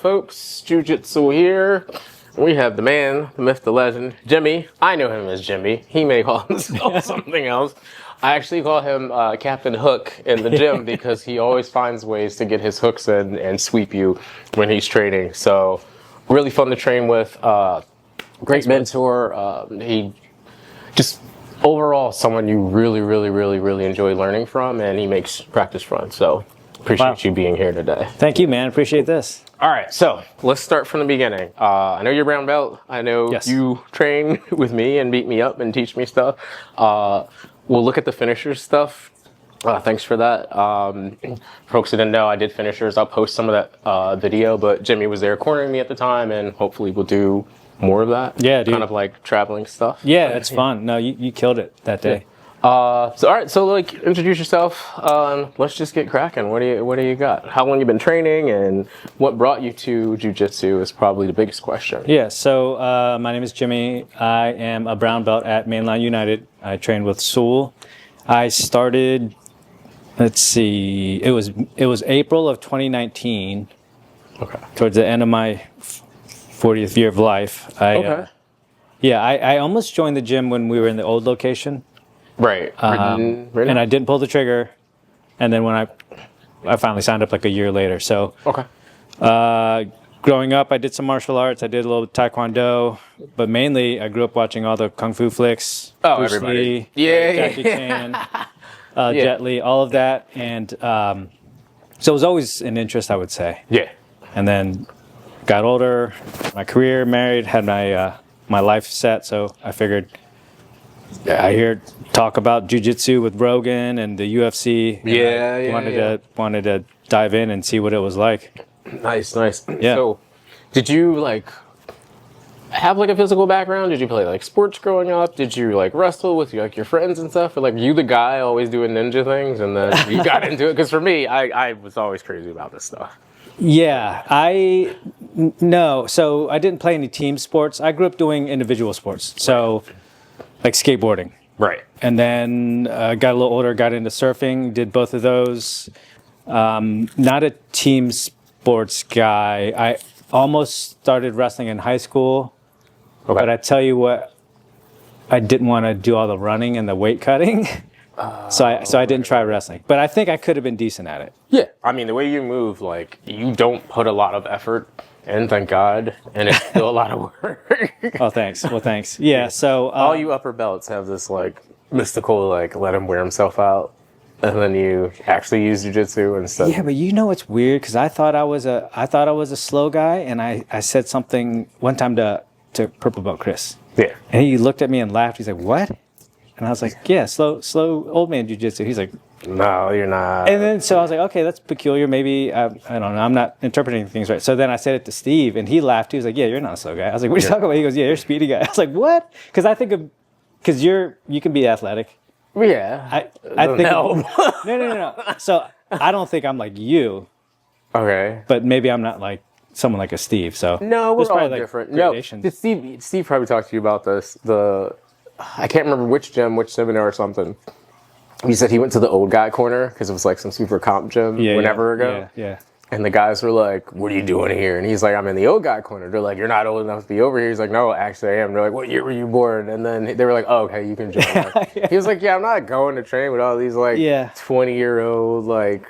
folks? Jiu-jitsu here. We have the man, the myth, the legend, Jimmy. I know him as Jimmy. He may call himself something else. I actually call him Captain Hook in the gym because he always finds ways to get his hooks in and sweep you when he's training. So really fun to train with. Great mentor. He just overall someone you really enjoy learning from, and he makes practice fun. So appreciate you being here today. Thank you, man. Appreciate this. All right, so let's start from the beginning. I know you're brown belt. I know you train with me and beat me up and teach me stuff. We'll look at the finishers stuff. Thanks for that. Folks who didn't know, I did finishers. I'll post some of that video, but Jimmy was there cornering me at the time, and hopefully we'll do more of that. Yeah, dude. Kind of like traveling stuff. Yeah, it's fun. No, you killed it that day. Yeah. All right, so like introduce yourself. Let's just get cracking. What do you got? How long you been training, and what brought you to jiu-jitsu is probably the biggest question. Yeah, so my name is Jimmy. I am a brown belt at Mainline United. I trained with Sewell. I started, let's see, it was April of 2019. Okay. Towards the end of my 40th year of life. I almost joined the gym when we were in the old location. Right. And I didn't pull the trigger. And then when I finally signed up like a year later. So growing up, I did some martial arts. I did a little taekwondo. But mainly, I grew up watching all the kung fu flicks. Oh, Bruce everybody. Lee, Jackie Chan, Jet Li, all of that. And so it was always an interest, I would say. Yeah. And then got older, my career, married, had my life set. So I figured... I hear talk about jiu-jitsu with Rogan and the UFC. Wanted to dive in and see what it was like. Nice. Yeah. So, did you like have like a physical background? Did you play like sports growing up? Did you like wrestle with like your friends and stuff? Or like you the guy always doing ninja things and then you got into it? Because for me, I was always crazy about this stuff. Yeah, no. So I didn't play any team sports. I grew up doing individual sports. So. Like skateboarding. Right. And then got a little older, got into surfing, did both of those. Not a team sports guy. I almost started wrestling in high school. Okay. But I tell you what, I didn't want to do all the running and the weight cutting. So I didn't try wrestling. But I think I could have been decent at it. Yeah. I mean, the way you move, like, you don't put a lot of effort. And thank God, and it's still a lot of work. Oh, thanks. Well, thanks. Yeah, so... all you upper belts have this, like, mystical, like, let him wear himself out, and then you actually use jiu-jitsu and stuff. Yeah, but you know what's weird? Because I thought I was a slow guy, and I said something one time to Purple Belt Chris. Yeah. And he looked at me and laughed. He's like, what? And I was like, yeah, slow old man jiu-jitsu. He's like... No, you're not. And then so I was like, okay, that's peculiar. Maybe, I don't know. I'm not interpreting things right. So then I said it to Steve, and he laughed. He was like, yeah, you're not a slow guy. I was like, what are you talking about? He goes, yeah, you're a speedy guy. I was like, what? Because I think because you can be athletic. Yeah. I think no. So I don't think I'm like you. Okay. But maybe I'm not like someone like a Steve. So no, we're all like different. No, Steve probably talked to you about this. I can't remember which seminar or something. He said he went to the old guy corner because it was like some super comp gym whenever ago. Yeah. And the guys were like, what are you doing here? And he's like, I'm in the old guy corner. They're like, you're not old enough to be over here. He's like, no, actually I am. They're like, what year were you born? And then they were like, oh, okay, you can join us. He was like, yeah, I'm not going to train with all these like 20-year-old like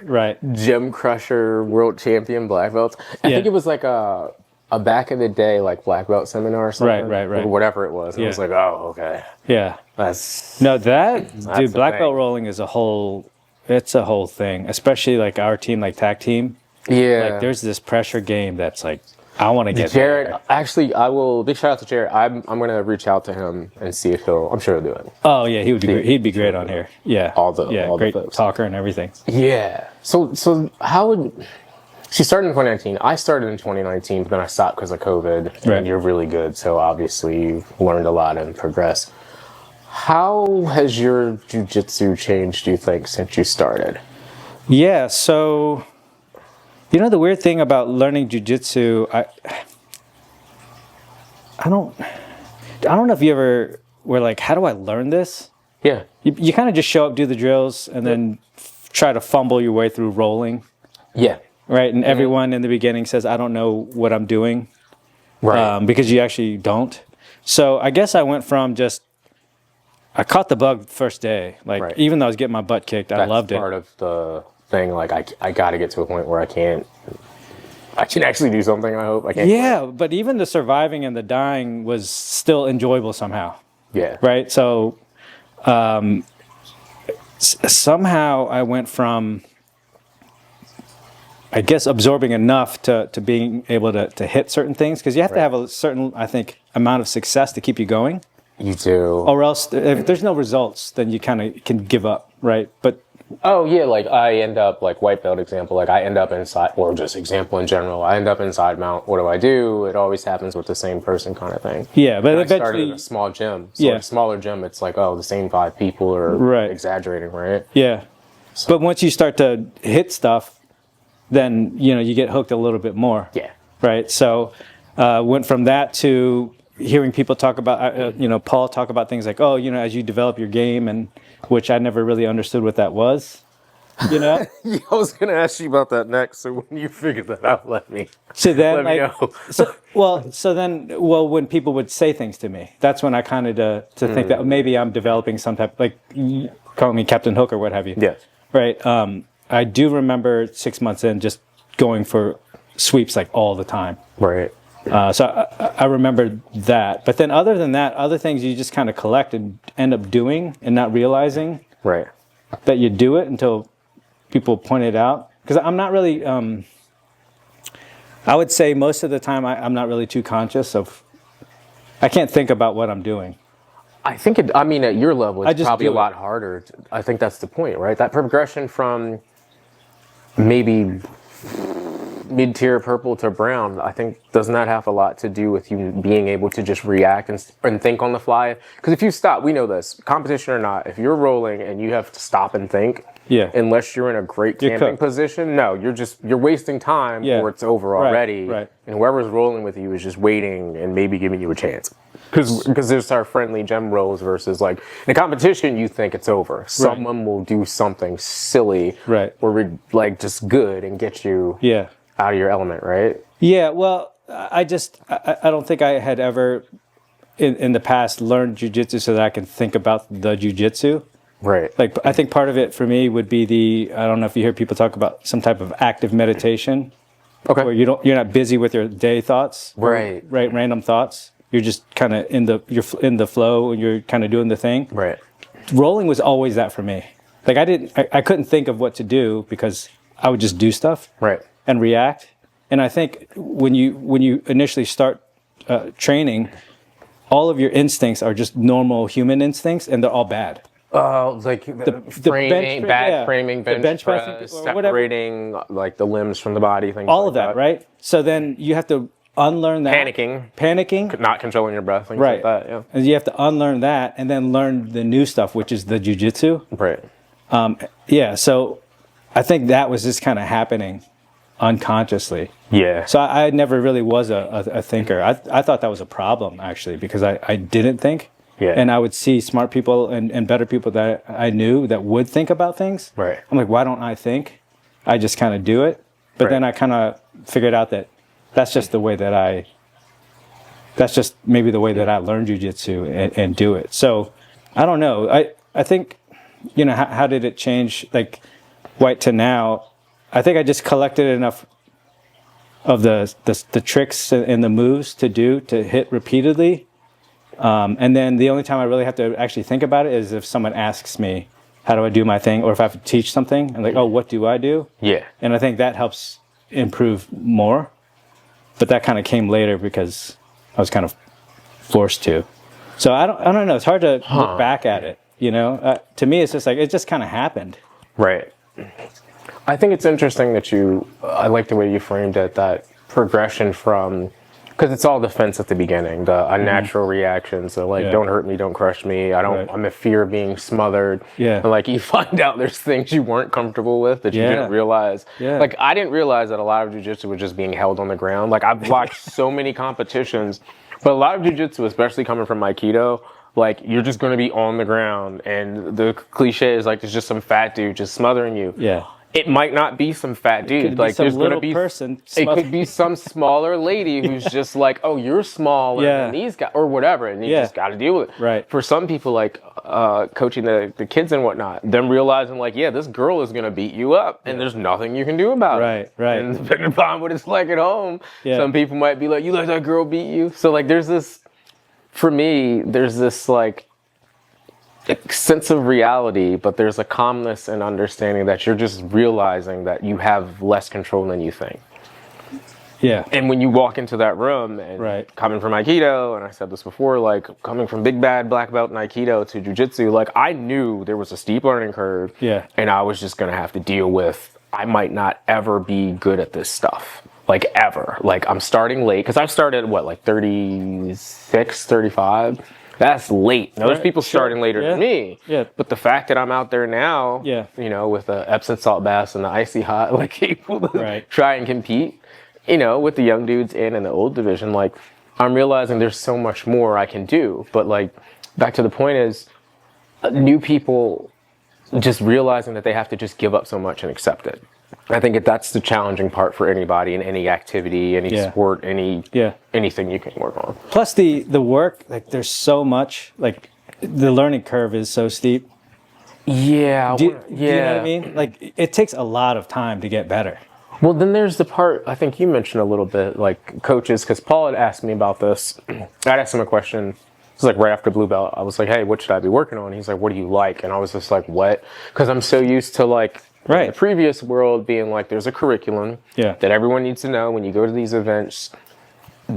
gym crusher world champion black belts. I think it was like a back in the day like black belt seminar or something. Right. Or whatever it was. And I was like, oh, okay. Yeah. That's dude, black belt rolling is a whole thing, especially like our team, like tag team. Yeah. Like there's this pressure game that's like, I want to get Jared, there. actually, big shout out to Jared. I'm going to reach out to him and see if I'm sure he'll do it. Oh yeah, he'd be great on here. Yeah. All great the folks. Talker and everything. Yeah. So how would, she started in 2019. I started in 2019, but then I stopped because of COVID. And you're really good. So obviously you've learned a lot and progressed. How has your jiu-jitsu changed, do you think, since you started? Yeah, so, you know, the weird thing about learning jiu-jitsu, I don't know if you ever were like, how do I learn this? Yeah. You kind of just show up, do the drills, and then try to fumble your way through rolling. Yeah. right? And everyone in the beginning says, I don't know what I'm doing, Right. because you actually don't. So I guess I went from I caught the bug first day. Like, Right. even though I was getting my butt kicked, I loved That's it. part of the thing. Like, I got to get to a point where I can actually do something, I hope. I can't. Yeah, but even the surviving and the dying was still enjoyable somehow. Yeah. Right? So somehow I went from, I guess, absorbing enough to being able to hit certain things, because you have to have a certain, I think, amount of success to keep you going. You do. Or else, if there's no results, then you kind of can give up, right? But Oh, yeah, like, I end up, like, white belt example, like, I end up inside, or just example in general, I end up inside mount, what do I do? It always happens with the same person kind of thing. yeah, but I started eventually, in a small gym. So Yeah. in a smaller gym, it's like, oh, the same 5 people are Right. exaggerating, right? yeah. But once you start to hit stuff, then, you get hooked a little bit more. Yeah. Right. So went from that to hearing people talk about, Paul talk about things like, oh, as you develop your game, and which I never really understood what that was, Yeah, I was going to ask you about that next. So when you figure that out, let me then, let me know. when people would say things to me, that's when I kind of to think that maybe I'm developing some type, like, call me Captain Hook or what have you. Yes. Right. I do remember 6 months in just going for sweeps like all the time. Right. So I remember that. But then other than that, other things you just kind of collect and end up doing and not realizing Right. that you do it until people point it out. Because I'm not really, I would say most of the time I'm not really too conscious of, I can't think about what I'm doing. I think at your level, it's just probably a do lot harder. I think that's the point, right? That progression from maybe mid-tier purple to brown, I think, doesn't that have a lot to do with you being able to just react and think on the fly? Because if you stop, we know this, competition or not, if you're rolling and you have to stop and think, unless you're in a great camping position, no, you're wasting time, or it's over already. Right. And whoever's rolling with you is just waiting and maybe giving you a chance. Because there's our friendly gem rolls versus, like, in a competition, you think it's over. Someone will do something silly, or like just good and get you out of your element, right? Yeah, well, I don't think I had ever in the past learned jiu-jitsu so that I can think about the jiu-jitsu. Right. Like, I think part of it for me would be I don't know if you hear people talk about some type of active meditation. Okay. Where you're not busy with your day thoughts. Right. Right, random thoughts. You're just kind of you're in the flow, and you're kind of doing the thing. Right. Rolling was always that for me. Like, I couldn't think of what to do because I would just do stuff. Right. And react. And I think when you initially start training, all of your instincts are just normal human instincts, and they're all bad. Like the framing, bad framing, bench press, separating like the limbs from the body, things all like of that, right? So then you have to unlearn that. Panicking. Not controlling your breath, things like that, yeah. And you have to unlearn that and then learn the new stuff, which is the jiu-jitsu. Right. So I think that was just kind of happening unconsciously. Yeah. So I never really was a thinker. I thought that was a problem, actually, because I didn't think. Yeah. And I would see smart people and better people that I knew that would think about things. Right. I'm like, why don't I think? I just kind of do it. But then I kind of figured out that that's just the way that that's just maybe the way that I learned jiu-jitsu and do it. So I don't know. I think, how did it change, like, white to now? I think I just collected enough of the tricks and the moves to hit repeatedly. And then the only time I really have to actually think about it is if someone asks me, how do I do my thing? Or if I have to teach something, I'm like, oh, what do I do? Yeah. And I think that helps improve more. But that kind of came later because I was kind of forced to. So I don't know. It's hard to look back at it, To me, it's just like, it just kind of happened. Right. I think it's interesting that I like the way you framed it, that progression from, because it's all defense at the beginning, the unnatural reaction. So, like, don't hurt me, don't crush me. I'm in fear of being smothered. Yeah. And, like, you find out there's things you weren't comfortable with that you didn't realize. Yeah. Like, I didn't realize that a lot of jiu-jitsu was just being held on the ground. Like, I've watched so many competitions, but a lot of jiu-jitsu, especially coming from Aikido, like, you're just going to be on the ground. And the cliche is, like, there's just some fat dude just smothering you. Yeah. it might not be some fat dude. Could be Like some there's gonna little be person. It could be some smaller lady who's just like, oh, you're smaller than these guys or whatever, and you just got to deal with it. Right. For some people, like coaching the kids and whatnot, them realizing like, yeah, this girl is gonna beat you up, and there's nothing you can do about it. Right. And depending upon what it's like at home, some people might be like, you let that girl beat you. So like, there's this. For me, there's this like sense of reality, but there's a calmness and understanding that you're just realizing that you have less control than you think. Yeah. And when you walk into that room and coming from Aikido, and I said this before, like coming from big bad black belt in Aikido to Jiu-Jitsu, like I knew there was a steep learning curve and I was just going to have to deal with, I might not ever be good at this stuff. Like ever. Like I'm starting late because I started at what, like 36, 35. That's late. Now, there's people starting later than me. Yeah. But the fact that I'm out there now, you know, with the Epsom salt baths and the icy hot, like able to try and compete, you know, with the young dudes in the old division, like I'm realizing there's so much more I can do. But like back to the point is new people just realizing that they have to just give up so much and accept it. I think that's the challenging part for anybody in any activity, any sport, anything you can work on. Plus the work, like there's so much, like the learning curve is so steep. Yeah. Do you know what I mean? Like it takes a lot of time to get better. Well, then there's the part, I think you mentioned a little bit, like coaches, because Paul had asked me about this. I'd asked him a question. It was like right after blue belt. I was like, hey, what should I be working on? He's like, what do you like? And I was just like, what? Because I'm so used to like, in the previous world being like there's a curriculum that everyone needs to know when you go to these events.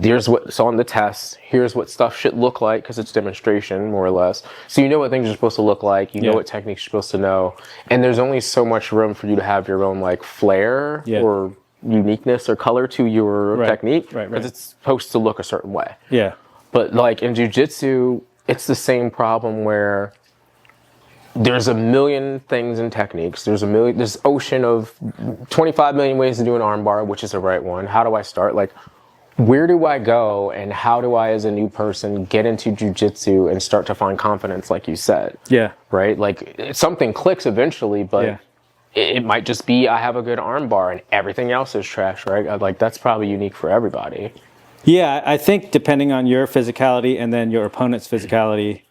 Here's what's on the test. Here's what stuff should look like because it's demonstration more or less. So you know what things are supposed to look like. You know what techniques you're supposed to know. And there's only so much room for you to have your own like flair or uniqueness or color to your technique because it's supposed to look a certain way. Yeah. But like in Jiu-Jitsu, it's the same problem where there's a million things and techniques. There's this ocean of 25 million ways to do an armbar, which is the right one. How do I start? Like, where do I go and how do I, as a new person, get into Jiu-Jitsu and start to find confidence, like you said? Yeah. Right? Like, something clicks eventually, but it might just be I have a good armbar and everything else is trash, right? Like, that's probably unique for everybody. Yeah, I think depending on your physicality and then your opponent's physicality,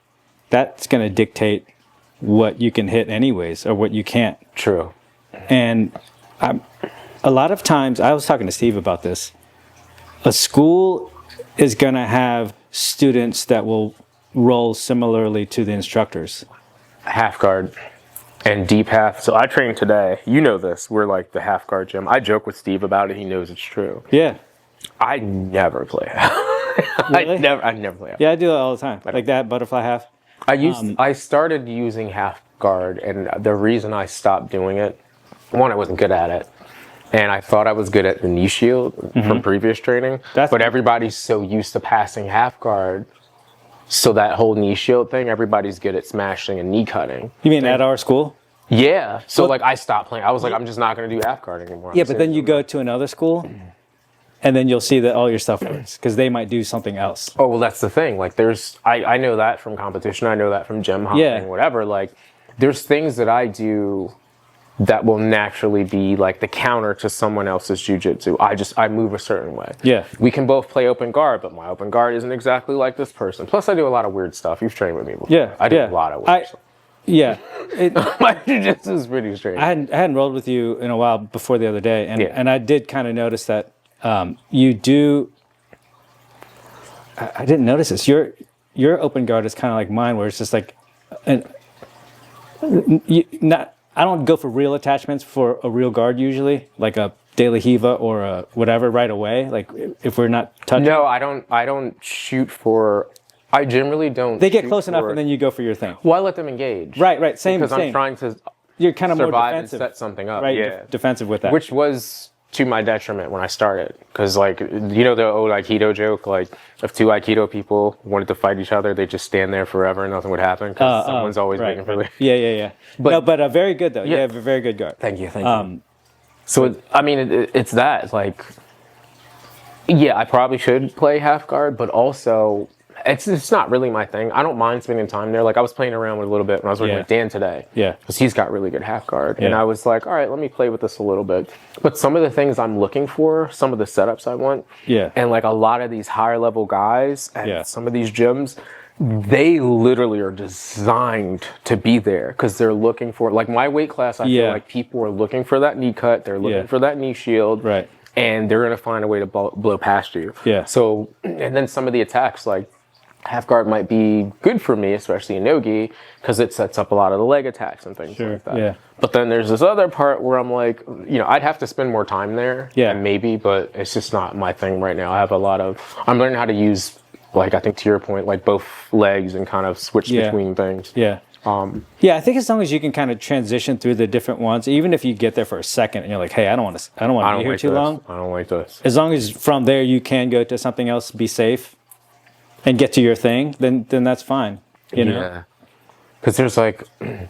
that's going to dictate what you can hit anyways or what you can't. True. And a lot of times, I was talking to Steve about this, a school is going to have students that will roll similarly to the instructors. Half guard and deep half. So I trained today. You know this. We're like the half guard gym. I joke with Steve about it. He knows it's true. Yeah. I never play half. Really? I never play half. Yeah, I do it all the time. Like that butterfly half. I started using half guard, and the reason I stopped doing it, one, I wasn't good at it, and I thought I was good at the knee shield from previous training. But everybody's so used to passing half guard, so that whole knee shield thing, everybody's good at smashing and knee cutting. You mean at our school? Yeah. So like I stopped playing. I was like, I'm just not going to do half guard anymore. Yeah, but then you go to another school. And then you'll see that all your stuff works because they might do something else. Oh, well, that's the thing. Like, I know that from competition. I know that from gym hopping, whatever. Like, there's things that I do that will naturally be like the counter to someone else's jiu-jitsu. I move a certain way. Yeah. We can both play open guard, but my open guard isn't exactly like this person. Plus, I do a lot of weird stuff. You've trained with me before. Yeah. I do a lot of weird stuff. Yeah. My jiu-jitsu is pretty strange. I hadn't rolled with you in a while before the other day, and I did kind of notice that. You do. I didn't notice this. Your open guard is kind of like mine, where it's just like, I don't go for real attachments for a real guard usually, like a De La Hiva or a whatever right away. Like if we're not touching. No, I don't shoot for. I generally don't. They get close enough, and then you go for your thing. Well, I let them engage. Right. Same. Because I'm trying to. You're kind of survive more defensive. And set something up. Right. Yeah. Defensive with that. Which was to my detriment when I started, because like you know the old Aikido joke, like if two Aikido people wanted to fight each other, they just stand there forever and nothing would happen because someone's always waiting for them. Yeah. But very good though. Yeah. You have a very good guard. Thank you. So I mean, it's that like, yeah, I probably should play half guard, but also it's not really my thing. I don't mind spending time there. Like I was playing around with a little bit when I was working with Dan today. Yeah. Because he's got really good half guard. And I was like, all right, let me play with this a little bit. But some of the things I'm looking for, some of the setups I want, and like a lot of these higher level guys at some of these gyms, they literally are designed to be there because they're looking for, like my weight class, I feel like people are looking for that knee cut. They're looking for that knee shield. Right. And they're going to find a way to blow past you. Yeah. So, and then some of the attacks, like half guard might be good for me, especially in no-gi, because it sets up a lot of the leg attacks and things like that. Yeah. But then there's this other part where I'm like, you know, I'd have to spend more time there. Yeah. Maybe, but it's just not my thing right now. I'm learning how to use, like, I think to your point, like both legs and kind of switch between things. Yeah. I think as long as you can kind of transition through the different ones, even if you get there for a second and you're like, hey, I don't want to be here too long. I don't like this. As long as from there you can go to something else, be safe, and get to your thing, then that's fine. You know? Yeah. Because there's like, I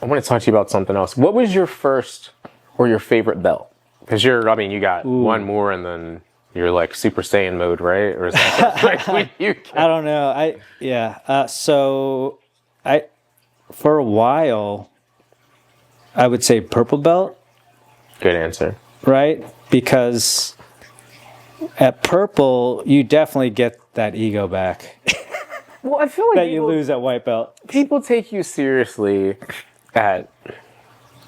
want to talk to you about something else. What was your first or your favorite belt? Because you got one more and then you're like Super Saiyan mode, right? Or is that like I don't know. For a while, I would say purple belt. Good answer. Right? Because at purple, you definitely get that ego back. Well, I feel like that you lose at white belt. People take you seriously at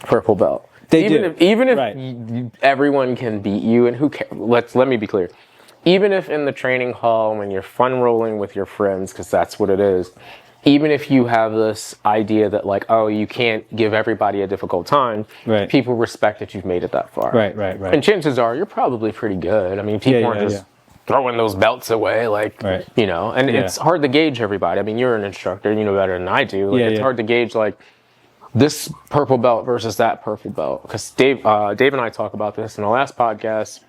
purple belt. Even if everyone can beat you, and who cares? Let me be clear. Even if in the training hall when you're fun rolling with your friends, because that's what it is. Even if you have this idea that like, oh, you can't give everybody a difficult time, people respect that you've made it that far. Right. And chances are you're probably pretty good. I mean, people aren't just throwing those belts away, like, you know, and it's hard to gauge everybody. I mean, you're an instructor, you know better than I do. Like, it's hard to gauge like this purple belt versus that purple belt. Because Dave and I talk about this in the last podcast.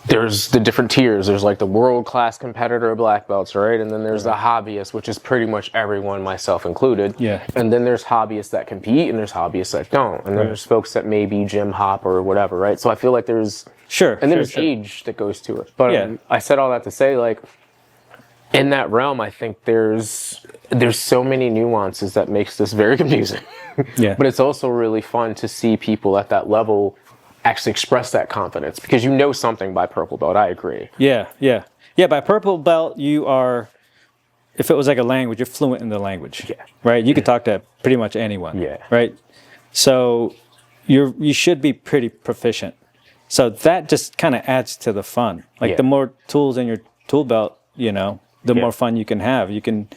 There's the different tiers. There's like the world-class competitor black belts, right? And then there's the hobbyist, which is pretty much everyone, myself included. Yeah. And then there's hobbyists that compete, and there's hobbyists that don't. And then there's folks that maybe gym hop or whatever, right? So I feel like there's there's age that goes to it. But I said all that to say, like, in that realm, I think there's so many nuances that makes this very confusing. But it's also really fun to see people at that level actually express that confidence because you know something by purple belt. I agree. Yeah. By purple belt, you are, if it was like a language, you're fluent in the language. Yeah. Right. You could talk to pretty much anyone. Yeah. Right. So you should be pretty proficient. So that just kind of adds to the fun. Like the more tools in your tool belt, you know, the more fun you can have. You can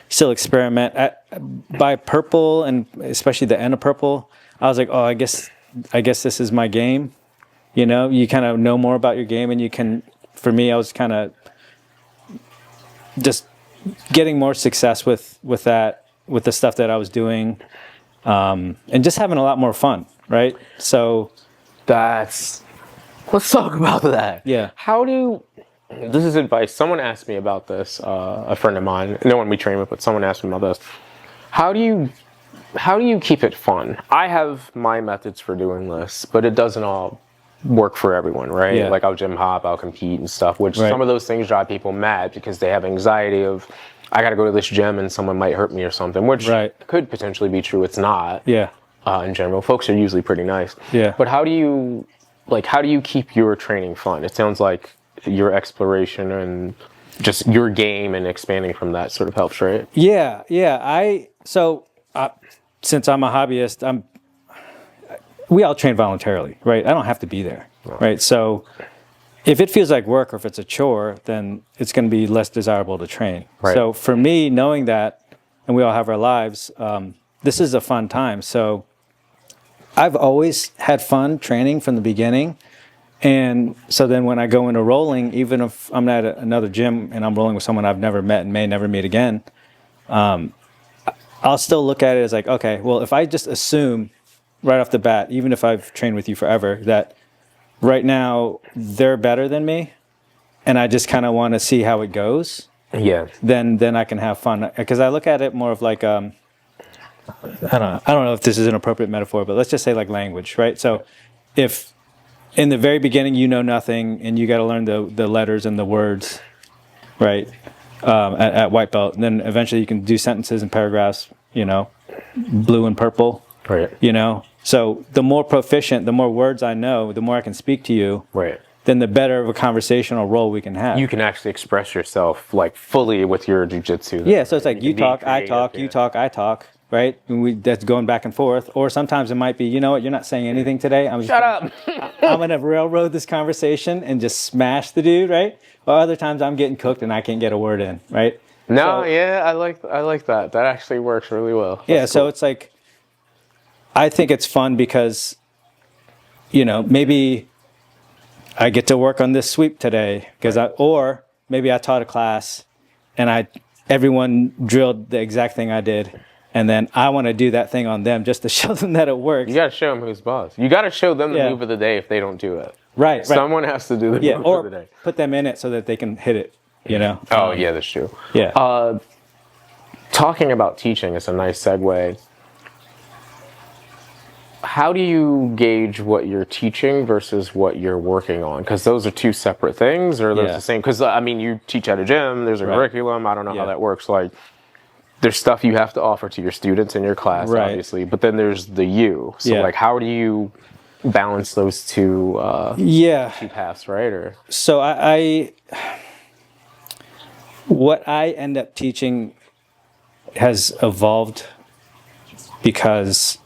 still experiment. By purple, and especially the end of purple, I was like, oh, I guess this is my game. You know, you kind of know more about your game, and you can, for me, I was kind of just getting more success with that, with the stuff that I was doing, and just having a lot more fun, right? So let's talk about that. Yeah. This is advice. Someone asked me about this, a friend of mine, no one we train with, but someone asked me about this. How do you keep it fun? I have my methods for doing this, but it doesn't all work for everyone, right? Yeah. Like I'll gym hop, I'll compete and stuff, which some of those things drive people mad because they have anxiety of, I got to go to this gym and someone might hurt me or something, which could potentially be true. It's not. Yeah. In general, folks are usually pretty nice. Yeah. But how do you keep your training fun? It sounds like your exploration and just your game and expanding from that sort of helps, right? Yeah. Since I'm a hobbyist, we all train voluntarily, right? I don't have to be there, right? So if it feels like work or if it's a chore, then it's going to be less desirable to train. Right. So for me, knowing that, and we all have our lives, this is a fun time. So I've always had fun training from the beginning. And so then when I go into rolling, even if I'm at another gym and I'm rolling with someone I've never met and may never meet again, I'll still look at it as like, okay, well, if I just assume right off the bat, even if I've trained with you forever, that right now they're better than me, and I just kind of want to see how it goes, then I can have fun. Because I look at it more of like, I don't know if this is an appropriate metaphor, but let's just say like language, right? So if in the very beginning you know nothing and you got to learn the letters and the words, right? At white belt, and then eventually you can do sentences and paragraphs, blue and purple, Right. So the more proficient, the more words I know, the more I can speak to you. Right. Then the better of a conversational role we can have. You can actually express yourself like fully with your jiu-jitsu. Yeah, so it's like you can be talk, I creative, talk, yeah. you talk, I talk, right? And that's going back and forth. Or sometimes it might be, you know what, you're not saying anything today. Shut up. I'm going to railroad this conversation and just smash the dude, right? Or other times I'm getting cooked and I can't get a word in, right? No, yeah, I like that. That actually works really well. That's cool. So it's like, I think it's fun because, maybe I get to work on this sweep today or maybe I taught a class and everyone drilled the exact thing I did. And then I want to do that thing on them just to show them that it works. You got to show them who's boss. You got to show them the move of the day if they don't do it. Right. Someone has to do the move of the day. Or put them in it so that they can hit it, Oh, yeah, that's true. Yeah. Talking about teaching is a nice segue. How do you gauge what you're teaching versus what you're working on? Because those are two separate things, or those the same? Because, you teach at a gym, there's a curriculum, I don't know how that works. Like, there's stuff you have to offer to your students in your class, obviously, but then there's the you. So, like, how do you balance those two paths, right? Or so what I end up teaching has evolved because,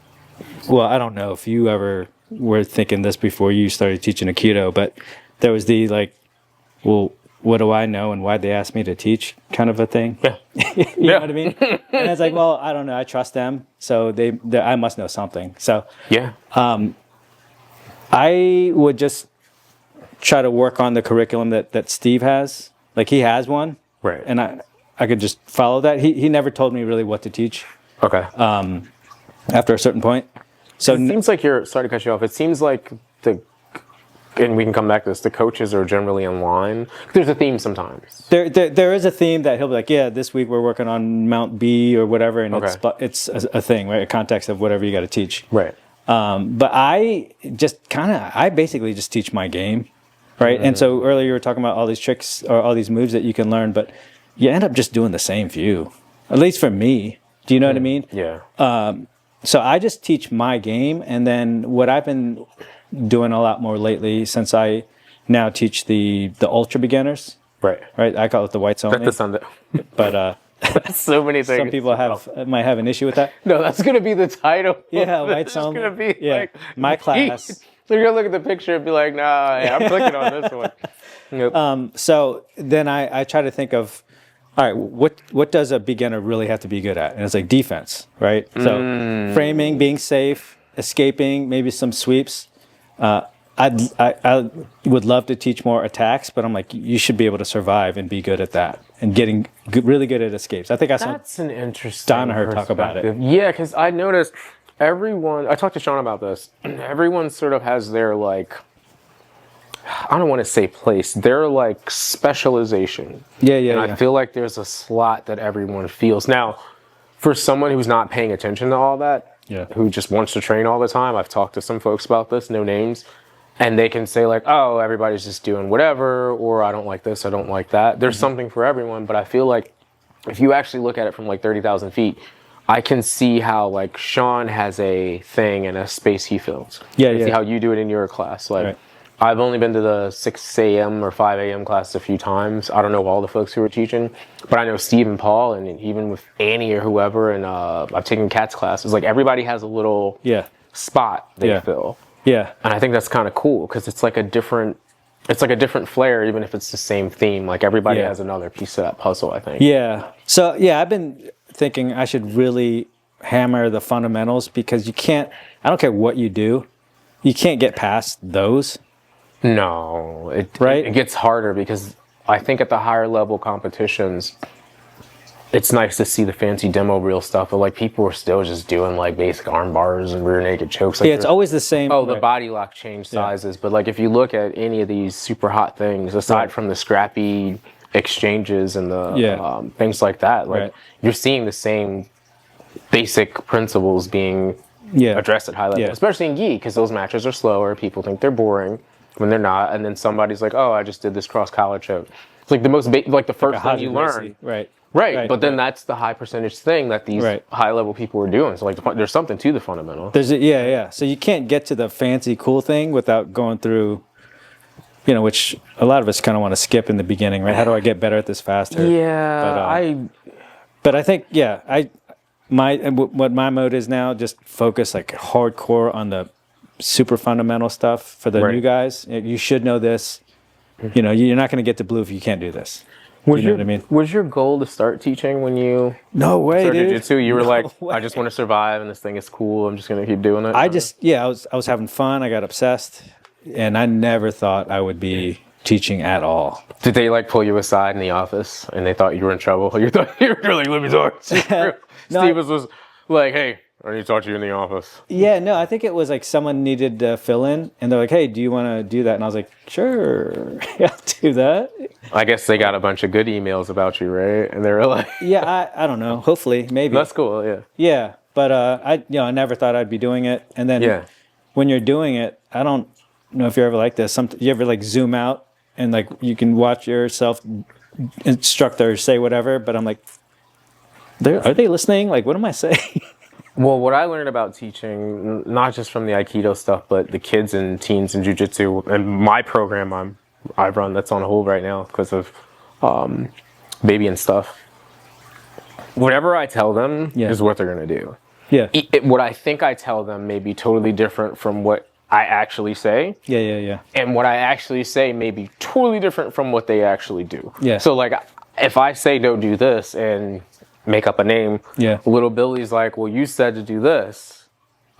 well, I don't know if you ever were thinking this before you started teaching Aikido, but there was the like, well, what do I know and why'd they ask me to teach kind of a thing? Yeah. You know what I mean? And it's like, well, I don't know. I trust them. So I must know something. So yeah. I would just try to work on the curriculum that Steve has. Like he has one. Right. And I could just follow that. He never told me really what to teach. Okay. After a certain point. So it seems like sorry to cut you off. It seems like and we can come back to this, the coaches are generally in line. There's a theme sometimes. There is a theme that he'll be like, yeah, this week we're working on Mount B or whatever, and it's a thing, right? A context of whatever you got to teach. Right. But I basically just teach my game, right? Mm-hmm. And so earlier you were talking about all these tricks or all these moves that you can learn, but you end up just doing the same few, at least for me. Do you know what I mean? Yeah. So I just teach my game, and then what I've been doing a lot more lately, since I now teach the ultra beginners. Right. I call it the whites only. That's the Sunday. But that's so many things. Some people might have an issue with that. No, that's going to be the title. Yeah, whites only. It's going to be like my class. So you're going to look at the picture and be like, nah, I'm clicking on this one. Nope. So then I try to think of, all right, what does a beginner really have to be good at? And it's like defense, right? So framing, being safe, escaping, maybe some sweeps. I would love to teach more attacks, but I'm like, you should be able to survive and be good at that, and getting really good at escapes. I think that's an interesting Donaher talk about it. Yeah, because I noticed I talked to Sean about this. Everyone sort of has their like, I don't want to say place, their like specialization. Yeah. I feel like there's a slot that everyone feels. Now, for someone who's not paying attention to all that, who just wants to train all the time, I've talked to some folks about this, no names, and they can say like, oh, everybody's just doing whatever, or I don't like this, I don't like that. There's something for everyone, but I feel like if you actually look at it from like 30,000 feet, I can see how like Sean has a thing and a space he fills. See how you do it in your class. Like I've only been to the 6 a.m. or 5 a.m. class a few times. I don't know all the folks who are teaching, but I know Steve and Paul, and even with Annie or whoever, and I've taken Kat's classes. Like everybody has a little spot they fill. Yeah. And I think that's kind of cool because it's like a different flair, even if it's the same theme. Like everybody has another piece of that puzzle, I think. Yeah. So I've been thinking I should really hammer the fundamentals, because I don't care what you do, you can't get past those. No, it gets harder, because I think at the higher level competitions, it's nice to see the fancy demo reel stuff, but like people are still just doing like basic arm bars and rear naked chokes. Like it's always the same. Oh, the body lock change sizes, but like if you look at any of these super hot things, aside from the scrappy exchanges and the things like that, like you're seeing the same basic principles being addressed at high level, especially in gi, because those matches are slower. People think they're boring when they're not, and then somebody's like, oh, I just did this cross collar choke. It's like the most like the first Like thing you learn. Right. Right, but then that's the high percentage thing that these Right. high level people are doing. So like, there's something to the fundamental. Yeah. So you can't get to the fancy cool thing without going through, which a lot of us kind of want to skip in the beginning, right? How do I get better at this faster? Yeah, But I think, what my mode is now, just focus like hardcore on the super fundamental stuff for the new guys. You should know this. You're not going to get to blue if you can't do this. What I mean? Was your goal to start teaching when you No way, started dude. jiu-jitsu? You were like, way. I just want to survive, and this thing is cool. I'm just going to keep doing it. I was having fun. I got obsessed, and I never thought I would be teaching at all. Did they like pull you aside in the office, and they thought you were in trouble? You thought you were like, let me talk. Steve was like, hey, I need to talk to you in the office. Yeah, no, I think it was like someone needed to fill in, and they're like, hey, do you want to do that? And I was like, sure, I'll do that. I guess they got a bunch of good emails about you, right? And they were like, yeah, I don't know. Hopefully, maybe. That's cool, yeah. Yeah, but I never thought I'd be doing it. And then when you're doing it, I don't know if you're ever like this. You ever like zoom out and like you can watch yourself instructor say whatever, but I'm like, are they listening? Like, what am I saying? Well, what I learned about teaching, not just from the Aikido stuff, but the kids and teens in Jiu-Jitsu, and my program I've run that's on hold right now because of baby and stuff. Whatever I tell them is what they're going to do. Yeah. What I think I tell them may be totally different from what I actually say. Yeah. And what I actually say may be totally different from what they actually do. Yeah. So, like, if I say don't do this and make up a name. Yeah. Little Billy's like, well, you said to do this.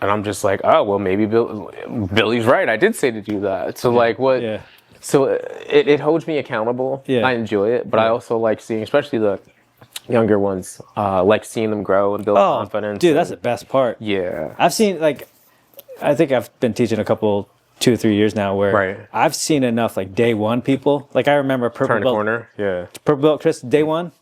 And I'm just like, oh, well, maybe Billy's right. I did say to do that. So like what? Yeah. So it holds me accountable. Yeah. I enjoy it. But I also like seeing, especially the younger ones, like seeing them grow and build confidence. Dude, that's the best part. Yeah. I've seen I think I've been teaching a couple, 2 or 3 years now where I've seen enough like day one people. Like I remember purple belt. Turn a corner. Yeah. Purple belt Chris, day one.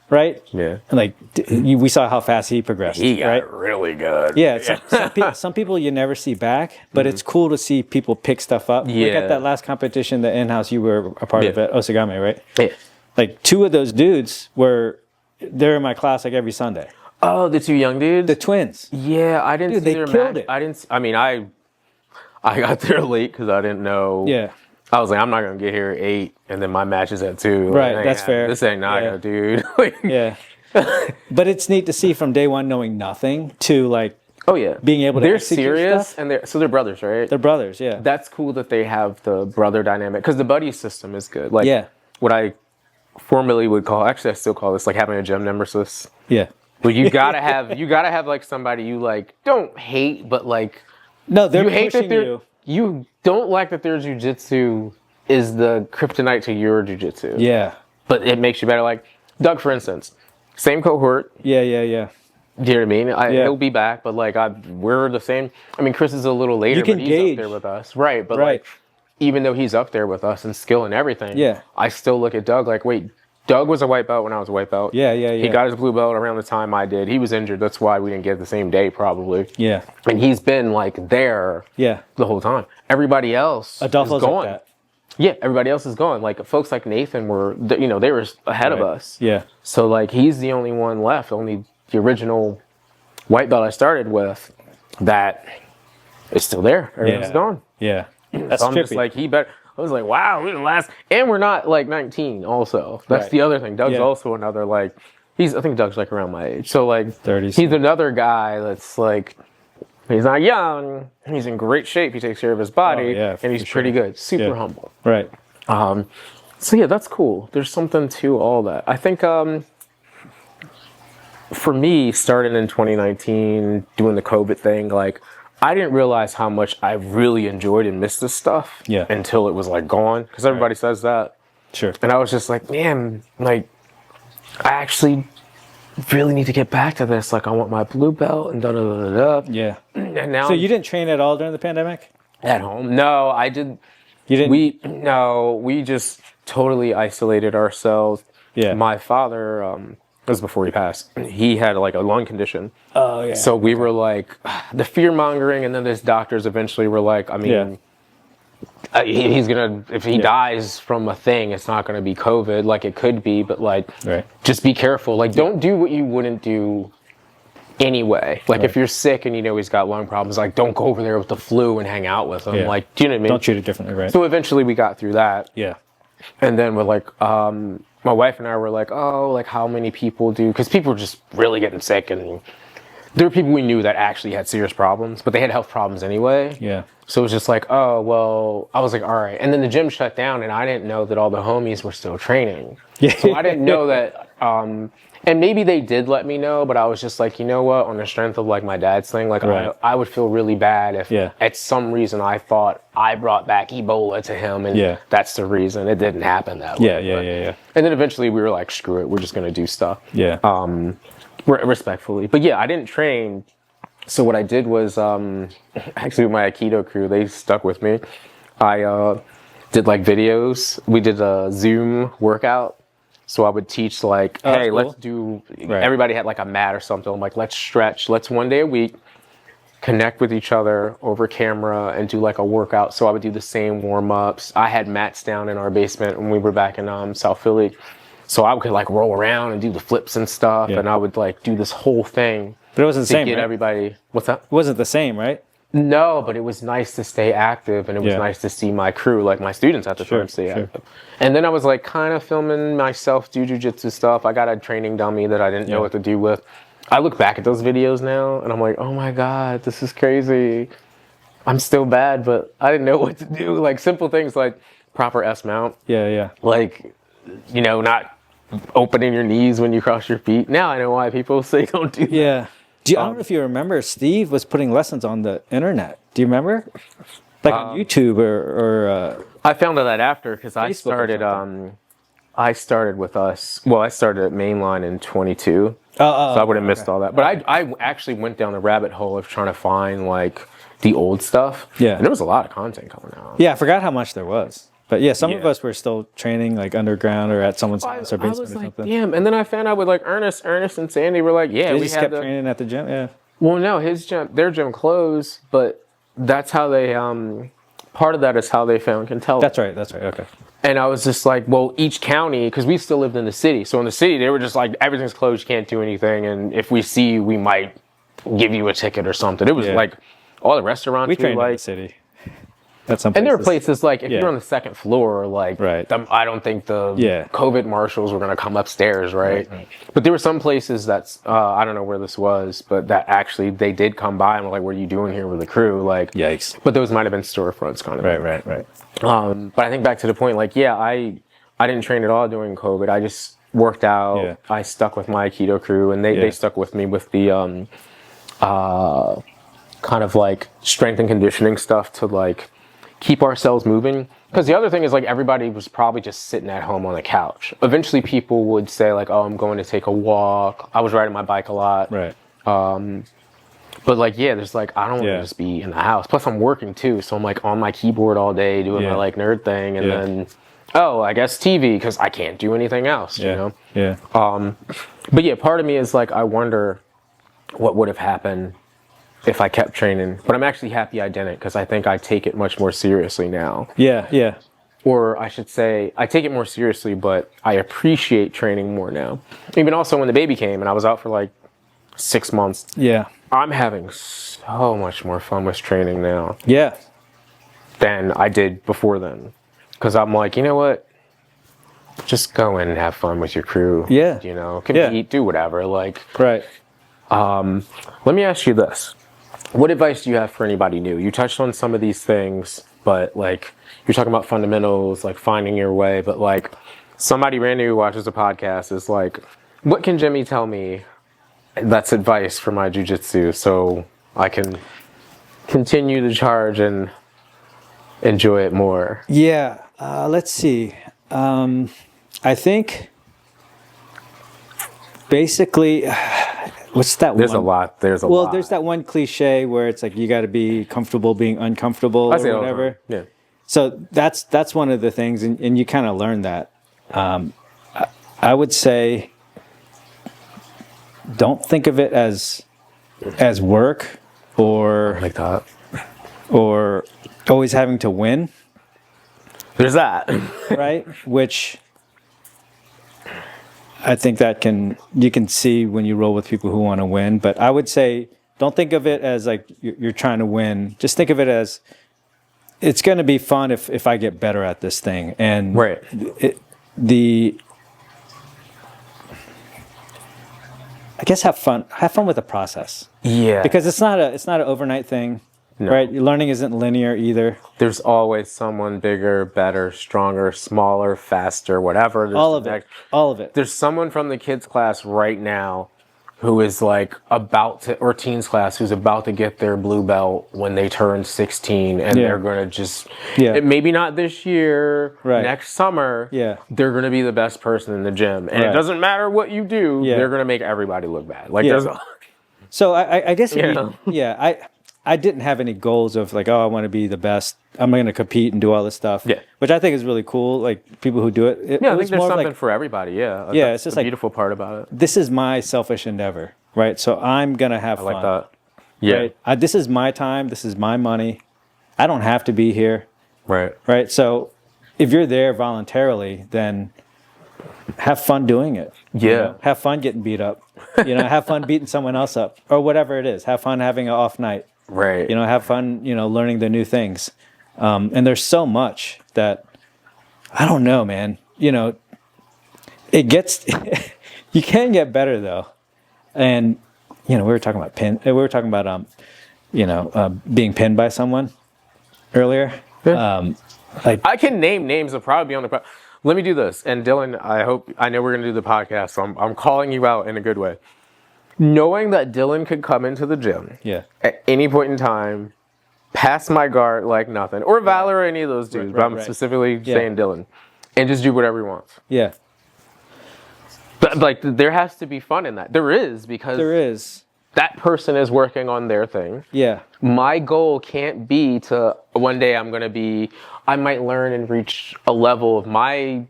Right? Yeah. And like we saw how fast he progressed. He got really good. Yeah. Some people you never see back, but it's cool to see people pick stuff up. Yeah. Like at that last competition, the in-house you were a part of it, Osagame, right? Yeah. Like 2 of those dudes they're in my class like every Sunday. Oh, the 2 young dudes? The twins. Yeah, I didn't see their match. It. I got there late because I didn't know. Yeah. I was like, I'm not going to get here at 8, and then my match is at 2. Right, like, that's fair. This ain't Naga, dude. Yeah. But it's neat to see from day one knowing nothing to like being able to They're serious, stuff. And they're brothers, right? They're brothers, yeah. That's cool that they have the brother dynamic, because the buddy system is good. Like, what I formerly would call, actually I still call this like having a gym nemesis. Yeah. But you gotta have like somebody you like don't hate, but like they're you hate pushing that you don't like that their jiu-jitsu is the kryptonite to your jiu-jitsu. Yeah. But it makes you better. Like Doug, for instance, same cohort. Yeah. Do you know what I mean? He'll be back, but like we're the same. I mean, Chris is a little later, but he's up there with us, right? But like, even though he's up there with us in skill and everything, I still look at Doug like, wait, Doug was a white belt when I was a white belt. Yeah. He got his blue belt around the time I did. He was injured. That's why we didn't get the same day, probably. Yeah. And he's been like there the whole time. Everybody else is gone. Like that. Yeah, everybody else is gone. Like folks like Nathan were, they were ahead of us. Yeah. So like he's the only one left, only the original white belt I started with that is still there. Everyone's gone. Yeah. That's so I'm just like, I was like, wow, we're the last, and we're not like 19 also. That's the other thing. Doug's also another like, I think Doug's like around my age. So like 30s. He's another guy that's like, he's not young, he's in great shape, he takes care of his body, and he's pretty good. Super humble. Right. So yeah, that's cool. There's something to all that. I think for me, starting in 2019, doing the COVID thing, like, I didn't realize how much I really enjoyed and missed this stuff until it was like gone, because everybody says that. Sure. And I was just like, man, like, I actually really need to get back to this. Like, I want my blue belt and da-da-da-da-da. Yeah. And now so you didn't train at all during the pandemic? At home? No, I didn't. You didn't? We just totally isolated ourselves. Yeah. My father, this was before he passed, he had like a lung condition. Oh, yeah. So we were like, the fear mongering, and then these doctors eventually were like, I mean, he's gonna, if he dies from a thing, it's not gonna be COVID like it could be, but like, just be careful. Like, don't do what you wouldn't do anyway. Like, if you're sick and you know he's got lung problems, like, don't go over there with the flu and hang out with him. Like, do you know what I mean? Don't treat it differently, right? So eventually we got through that. Yeah. And then we're like, my wife and I were like, oh, like how many people do? Because people were just really getting sick, and there were people we knew that actually had serious problems, but they had health problems anyway. Yeah. So it was just like, oh, well, I was like, all right. And then the gym shut down, and I didn't know that all the homies were still training. Yeah. So I didn't know that. And maybe they did let me know, but I was just like, you know what? On the strength of like my dad's thing, like I would feel really bad if at some reason I thought I brought back Ebola to him, and that's the reason it didn't happen that way. Yeah. And then eventually we were like, screw it, we're just gonna do stuff. Yeah. Respectfully, but yeah, I didn't train. So what I did was actually with my Aikido crew, they stuck with me. I did like videos. We did a Zoom workout. So I would teach like, hey, cool. let's do, everybody had like a mat or something. I'm like, let's stretch. Let's one day a week connect with each other over camera and do like a workout. So I would do the same warm-ups. I had mats down in our basement when we were back in South Philly. So I could like roll around and do the flips and stuff. And I would like do this whole thing. But it wasn't the same, get right? everybody, what's that? It wasn't the same, right? No, but it was nice to stay active, and it was nice to see my crew, like my students at the time, stay active. And then I was like kind of filming myself do jiu-jitsu stuff. I got a training dummy that I didn't know what to do with. I look back at those videos now, and I'm like, oh my God, this is crazy. I'm still bad, but I didn't know what to do. Like simple things like proper S mount. Yeah. Like, you know, not opening your knees when you cross your feet. Now I know why people say don't do that. Yeah. I don't know if you remember, Steve was putting lessons on the internet. Do you remember? Like on YouTube or I found out that after, because I started with us. Well, I started at Mainline in 22. So I would have missed all that. But I actually went down the rabbit hole of trying to find like the old stuff. Yeah. And there was a lot of content coming out. Yeah, I forgot how much there was. But yeah, some of us were still training like underground or at someone's house or basement or something. Damn. And then I found out with like Ernest and Sandy were like, yeah, we we just had kept training at the gym. Yeah. Well, no, their gym closed, but that's how they part of that is how they found Kentucky. That's right. Okay. And I was just like, well, each county, because we still lived in the city. So in the city, they were just like, everything's closed, you can't do anything. And if we see you, we might give you a ticket or something. It was like all the restaurants we trained like in the city. At some and there were places like, if you're on the second floor, like, I don't think the COVID marshals were going to come upstairs, right? But there were some places that's, I don't know where this was, but that actually, they did come by and were like, what are you doing here with the crew? Like, yikes. But those might have been storefronts kind of. Right. But I think back to the point, like, I didn't train at all during COVID. I just worked out. Yeah. I stuck with my Aikido crew, and they stuck with me with the kind of like strength and conditioning stuff to like keep ourselves moving. Because the other thing is like everybody was probably just sitting at home on the couch. Eventually people would say like, oh, I'm going to take a walk. I was riding my bike a lot. Right. But like, there's like, I don't want to just be in the house. Plus I'm working too. So I'm like on my keyboard all day doing my like nerd thing. And then, I guess TV, because I can't do anything else, you know? Yeah. But part of me is like, I wonder what would have happened if I kept training. But I'm actually happy I didn't, because I think I take it much more seriously now. Yeah. Or I should say, I take it more seriously, but I appreciate training more now. Even also when the baby came and I was out for like 6 months. Yeah. I'm having so much more fun with training now. Yeah. Than I did before then. Because I'm like, you know what? Just go in and have fun with your crew. Yeah. You know, compete, do whatever. Like, right. Let me ask you this. What advice do you have for anybody new? You touched on some of these things, but like you're talking about fundamentals, like finding your way, but like somebody brand new who watches the podcast is like, what can Jimmy tell me that's advice for my jiu-jitsu so I can continue the charge and enjoy it more? Yeah, let's see. I think basically, what's that? There's a lot. There's a lot. Well, there's that one cliche where it's like you got to be comfortable being uncomfortable or whatever. Yeah. So that's one of the things, and you kind of learn that. I would say, don't think of it as work or like that, or always having to win. There's that. right? Which I think that you can see when you roll with people who want to win. But I would say, don't think of it as like you're trying to win. Just think of it as it's going to be fun if I get better at this thing. And Right. I guess have fun with the process. Yeah. Because it's not an overnight thing. No. Right? Learning isn't linear either. There's always someone bigger, better, stronger, smaller, faster, whatever. There's All of it. All of it. There's someone from the kids class right now who is like about to, or teens class, who's about to get their blue belt when they turn 16, and they're going to just, maybe not this year, next summer, they're going to be the best person in the gym. And it doesn't matter what you do, they're going to make everybody look bad. Like there's So I guess, I didn't have any goals of like, oh, I want to be the best. I'm going to compete and do all this stuff. Yeah. Which I think is really cool. Like people who do it. I think there's something for everybody. Yeah. Yeah. It's just the beautiful part about it. This is my selfish endeavor, right? So I'm going to have fun. I like that. Yeah. Right? This is my time. This is my money. I don't have to be here. Right. Right. So if you're there voluntarily, then have fun doing it. Yeah. You know? Have fun getting beat up. Have fun beating someone else up or whatever it is. Have fun having an off night. Right. Have fun, learning the new things. And there's so much that, I don't know, man. It gets, you can get better though. And, we were talking about being pinned by someone earlier. Yeah. I can name names of probably on the, let me do this. And Dylan, I know we're going to do the podcast, so I'm calling you out in a good way. Knowing that Dylan could come into the gym at any point in time, pass my guard like nothing, or Valor or any of those dudes, but I'm specifically saying Dylan, and just do whatever he wants. Yeah. But like, there has to be fun in that. There is, because that person is working on their thing. Yeah. My goal can't be to one day I might learn and reach a level of my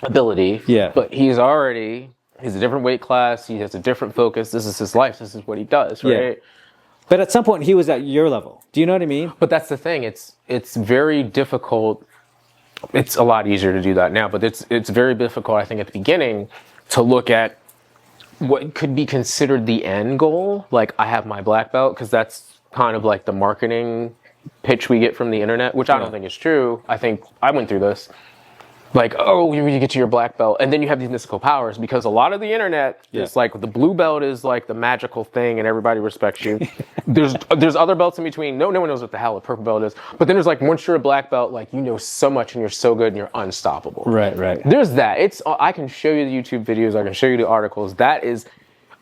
ability. Yeah. But he's a different weight class. He has a different focus. This is his life. This is what he does, right? Yeah. But at some point, he was at your level. Do you know what I mean? But that's the thing. It's very difficult. It's a lot easier to do that now, but it's very difficult, I think, at the beginning to look at what could be considered the end goal. Like, I have my black belt, because that's kind of like the marketing pitch we get from the internet, which I don't think is true. I think I went through this. Like, oh, you need to get to your black belt. And then you have these mystical powers, because a lot of the internet is like the blue belt is like the magical thing and everybody respects you. There's other belts in between. No one knows what the hell a purple belt is. But then there's like, once you're a black belt, like, you know so much and you're so good and you're unstoppable. Right. There's that. I can show you the YouTube videos. I can show you the articles. That is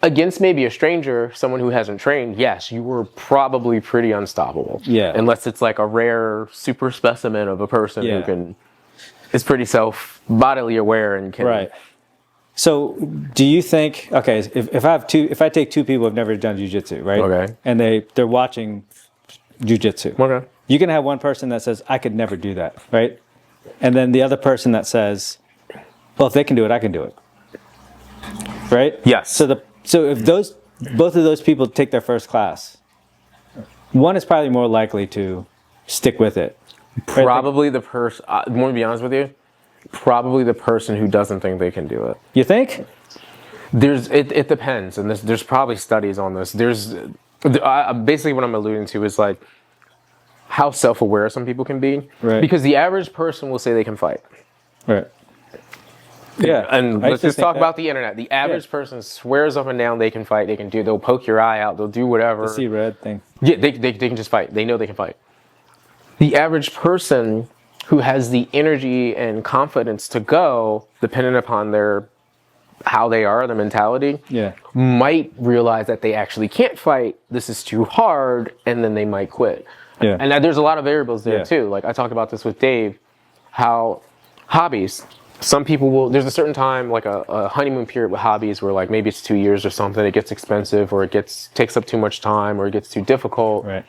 against maybe a stranger, someone who hasn't trained. Yes, you were probably pretty unstoppable. Yeah. Unless it's like a rare super specimen of a person who is pretty bodily aware and can. Right. So, do you think? Okay, if I take two people who've never done jiu-jitsu, right? Okay. And they're watching jiu-jitsu. Okay. You can have one person that says, "I could never do that," right? And then the other person that says, "Well, if they can do it, I can do it." Right? Yes. So if both of those people take their first class, one is probably more likely to stick with it. Probably the person, I want to be honest with you, probably the person who doesn't think they can do it. You think? It depends, and there's probably studies on this. Basically what I'm alluding to is like how self-aware some people can be. Right. Because the average person will say they can fight. Right. Yeah. And let's just talk about the internet. The average person swears up and down they can fight, they'll poke your eye out, they'll do whatever. The see red thing. Yeah, they can just fight. They know they can fight. The average person who has the energy and confidence to go, depending upon how they are, their mentality, might realize that they actually can't fight. This is too hard, and then they might quit. Yeah. And there's a lot of variables there too. Like I talked about this with Dave, how hobbies. Some people there's a certain time, like a honeymoon period with hobbies where like maybe it's 2 years or something, it gets expensive or takes up too much time or it gets too difficult. Right.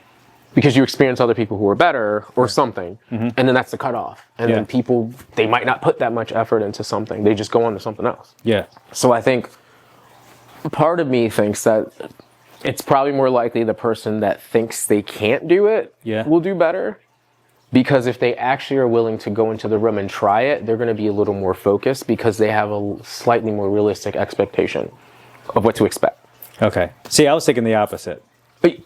Because you experience other people who are better or something. Mm-hmm. And then that's the cutoff. And then people, they might not put that much effort into something. They just go on to something else. Yeah. So I think part of me thinks that it's probably more likely the person that thinks they can't do it will do better. because if they actually are willing to go into the room and try it, they're going to be a little more focused because they have a slightly more realistic expectation of what to expect. Okay. See, I was thinking the opposite.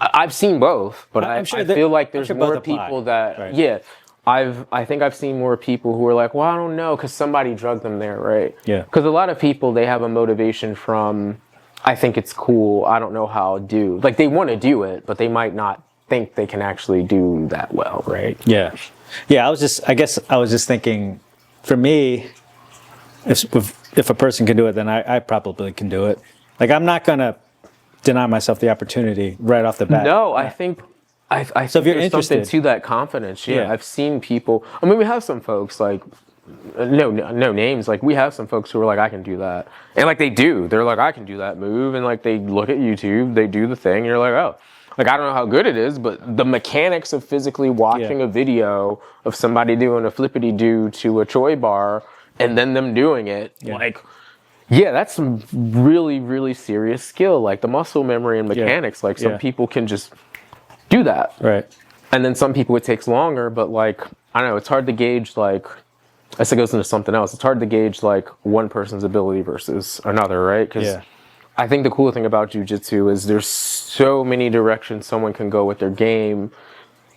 I've seen both, but I'm sure I feel like there's sure more both apply. people that, Right. yeah, I think I've seen more people who are like, well, I don't know, because somebody drugged them there, right? Yeah. Because a lot of people, they have a motivation from, I think it's cool, I don't know how to do. Like, they want to do it, but they might not think they can actually do that well, right? Yeah. Yeah, I guess I was just thinking, for me, if a person can do it, then I probably can do it. Like, I'm not going to deny myself the opportunity right off the bat. No, I think I So think if you're there's interested, something to that confidence. Yeah, Yeah. I've seen people. I mean, we have some folks like no names. Like we have some folks who are like, I can do that, and like they do. They're like, I can do that move, and like they look at YouTube, they do the thing, and you're like, oh. Like, I don't know how good it is, but the mechanics of physically watching Yeah. a video of somebody doing a flippity-do to a Choi bar and then them doing it, like, yeah, that's some really, really serious skill. Like, the muscle memory and mechanics, like, some people can just do that. Right. And then some people, it takes longer, but, like, I don't know, it's hard to gauge, like, I guess it goes into something else. It's hard to gauge, like, one person's ability versus another, right? Because I think the cool thing about jiu-jitsu is there's so many directions someone can go with their game,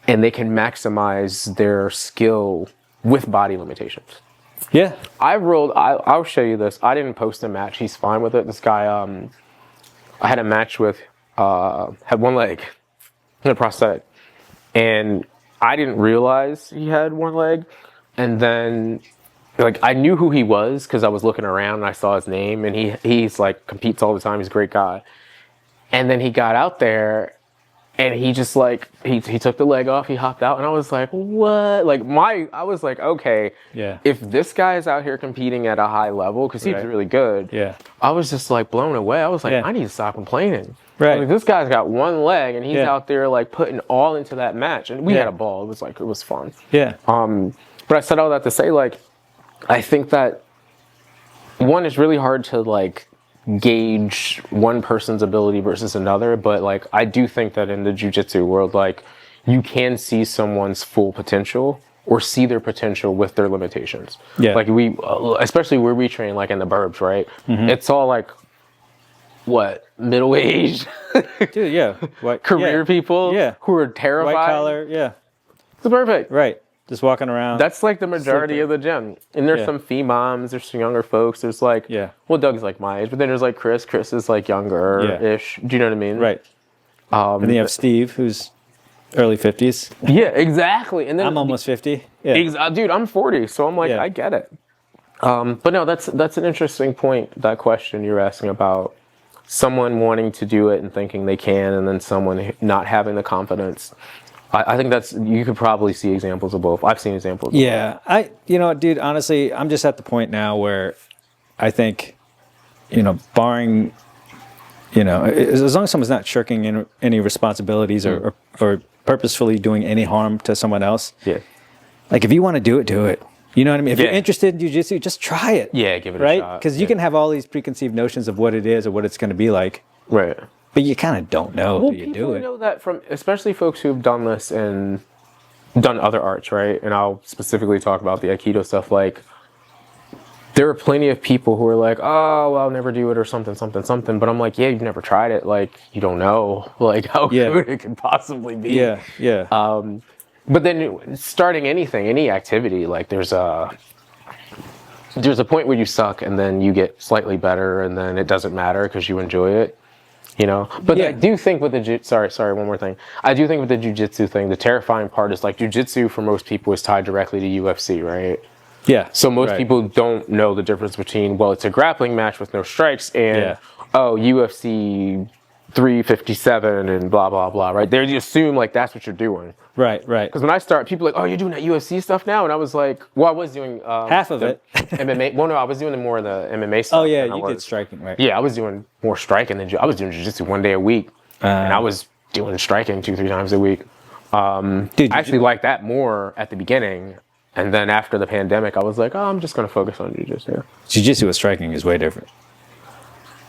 and they can maximize their skill with body limitations. Yeah. I'll show you this. I didn't post a match. He's fine with it. This guy, I had a match with, had one leg, a prosthetic, and I didn't realize he had one leg, and then like I knew who he was because I was looking around and I saw his name, and he's like competes all the time. He's a great guy. And then he got out there and he just like he took the leg off, he hopped out, and I was like, what? Like I was like, okay, if this guy is out here competing at a high level, because he's really good, I was just like blown away. I was like, I need to stop complaining. Right. Like, this guy's got one leg and he's out there like putting all into that match, and we had a ball. It was fun. Yeah. But I said all that to say, like, I think that one, is really hard to like gauge one person's ability versus another, but like I do think that in the jiu-jitsu world, like you can see someone's full potential or see their potential with their limitations. Yeah. Like we, especially where we train, like in the burbs, right? Mm-hmm. It's all like what, middle-aged, dude, career people, who are terrified. White collar, It's perfect, right? Just walking around. That's like the majority of the gym. And there's some femmoms, there's some younger folks. There's like, well, Doug's like my age, but then there's like Chris. Chris is like younger-ish. Do you know what I mean? Right. And then you have Steve, who's early 50s. Yeah, exactly. And then I'm almost 50. Dude, I'm 40, so I'm like, I get it. But no, that's an interesting point, that question you're asking about someone wanting to do it and thinking they can, and then someone not having the confidence. I think you could probably see examples of both. I've seen examples of both. You know, dude, honestly, I'm just at the point now where I think, barring, as long as someone's not shirking any responsibilities or purposefully doing any harm to someone else. Yeah. Like, if you want to do it, do it. You know what I mean? If you're interested in jiu-jitsu, just try it. Yeah, give it a shot. Right? Because you can have all these preconceived notions of what it is or what it's going to be like. Right. But you kind of don't know until you do it. People know that from, especially folks who've done this and done other arts, right? And I'll specifically talk about the Aikido stuff. Like, there are plenty of people who are like, oh, well, I'll never do it or something. But I'm like, yeah, you've never tried it. Like, you don't know, like, how good it could possibly be. Yeah. But then starting any activity, like, there's a point where you suck and then you get slightly better and then it doesn't matter because you enjoy it. But I do think with the sorry, one more thing. I do think with the jiu-jitsu thing, the terrifying part is like jiu-jitsu for most people is tied directly to UFC, right? Yeah. So most people don't know the difference between, well, it's a grappling match with no strikes and UFC 357 and blah blah blah, right? They assume like that's what you're doing. Right. Because when I start, people are like, oh, you're doing that UFC stuff now? And I was like, well, I was doing half of it. MMA. Well, no, I was doing more of the MMA stuff. Oh yeah, you did striking, right? Yeah, I was doing more striking than I was doing jiu-jitsu one day a week, and I was doing striking 2-3 times a week. Dude, I actually liked that more at the beginning, and then after the pandemic, I was like, oh, I'm just going to focus on jiu-jitsu. Jiu-jitsu with striking is way different.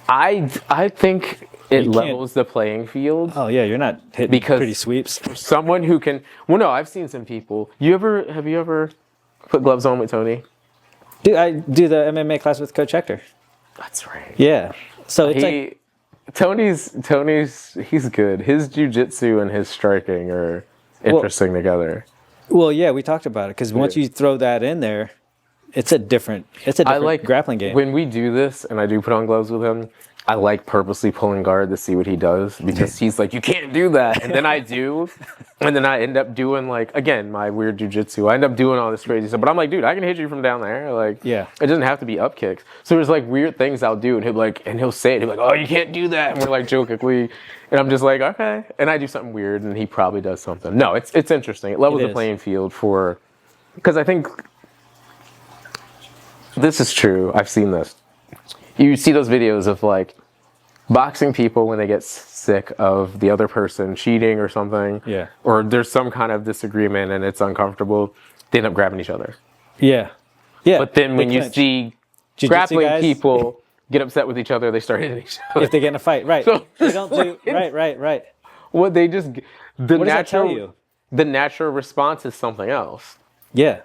I think it levels the playing field. Oh yeah, you're not hitting pretty sweeps. Someone who can, well, no, I've seen some people. Have you ever put gloves on with Tony? Dude, I do the MMA class with Coach Hector. That's right. Yeah. So it's Tony's he's good. His jiu-jitsu and his striking are interesting together. Well, yeah, we talked about it because once you throw that in there, it's a different grappling game. When we do this, and I do put on gloves with him, I like purposely pulling guard to see what he does because he's like, you can't do that. And then I do. And then I end up doing again, my weird jiu-jitsu. I end up doing all this crazy stuff. But I'm like, dude, I can hit you from down there. It doesn't have to be up kicks. So there's weird things I'll do. And he'll say it. He'll be like, oh, you can't do that. And we're joking. And I'm just like, okay. And I do something weird and he probably does something. No, it's interesting. It levels the playing field because I think this is true. I've seen this. You see those videos of boxing people when they get sick of the other person cheating or something. Yeah. Or there's some kind of disagreement and it's uncomfortable. They end up grabbing each other. Yeah. Yeah. But then when you see Jiu-jitsu grappling people get upset with each other, they start hitting each other. If they get in a fight, right. So, they don't do right. Well, they just what does that tell you? The natural response is something else. Yeah.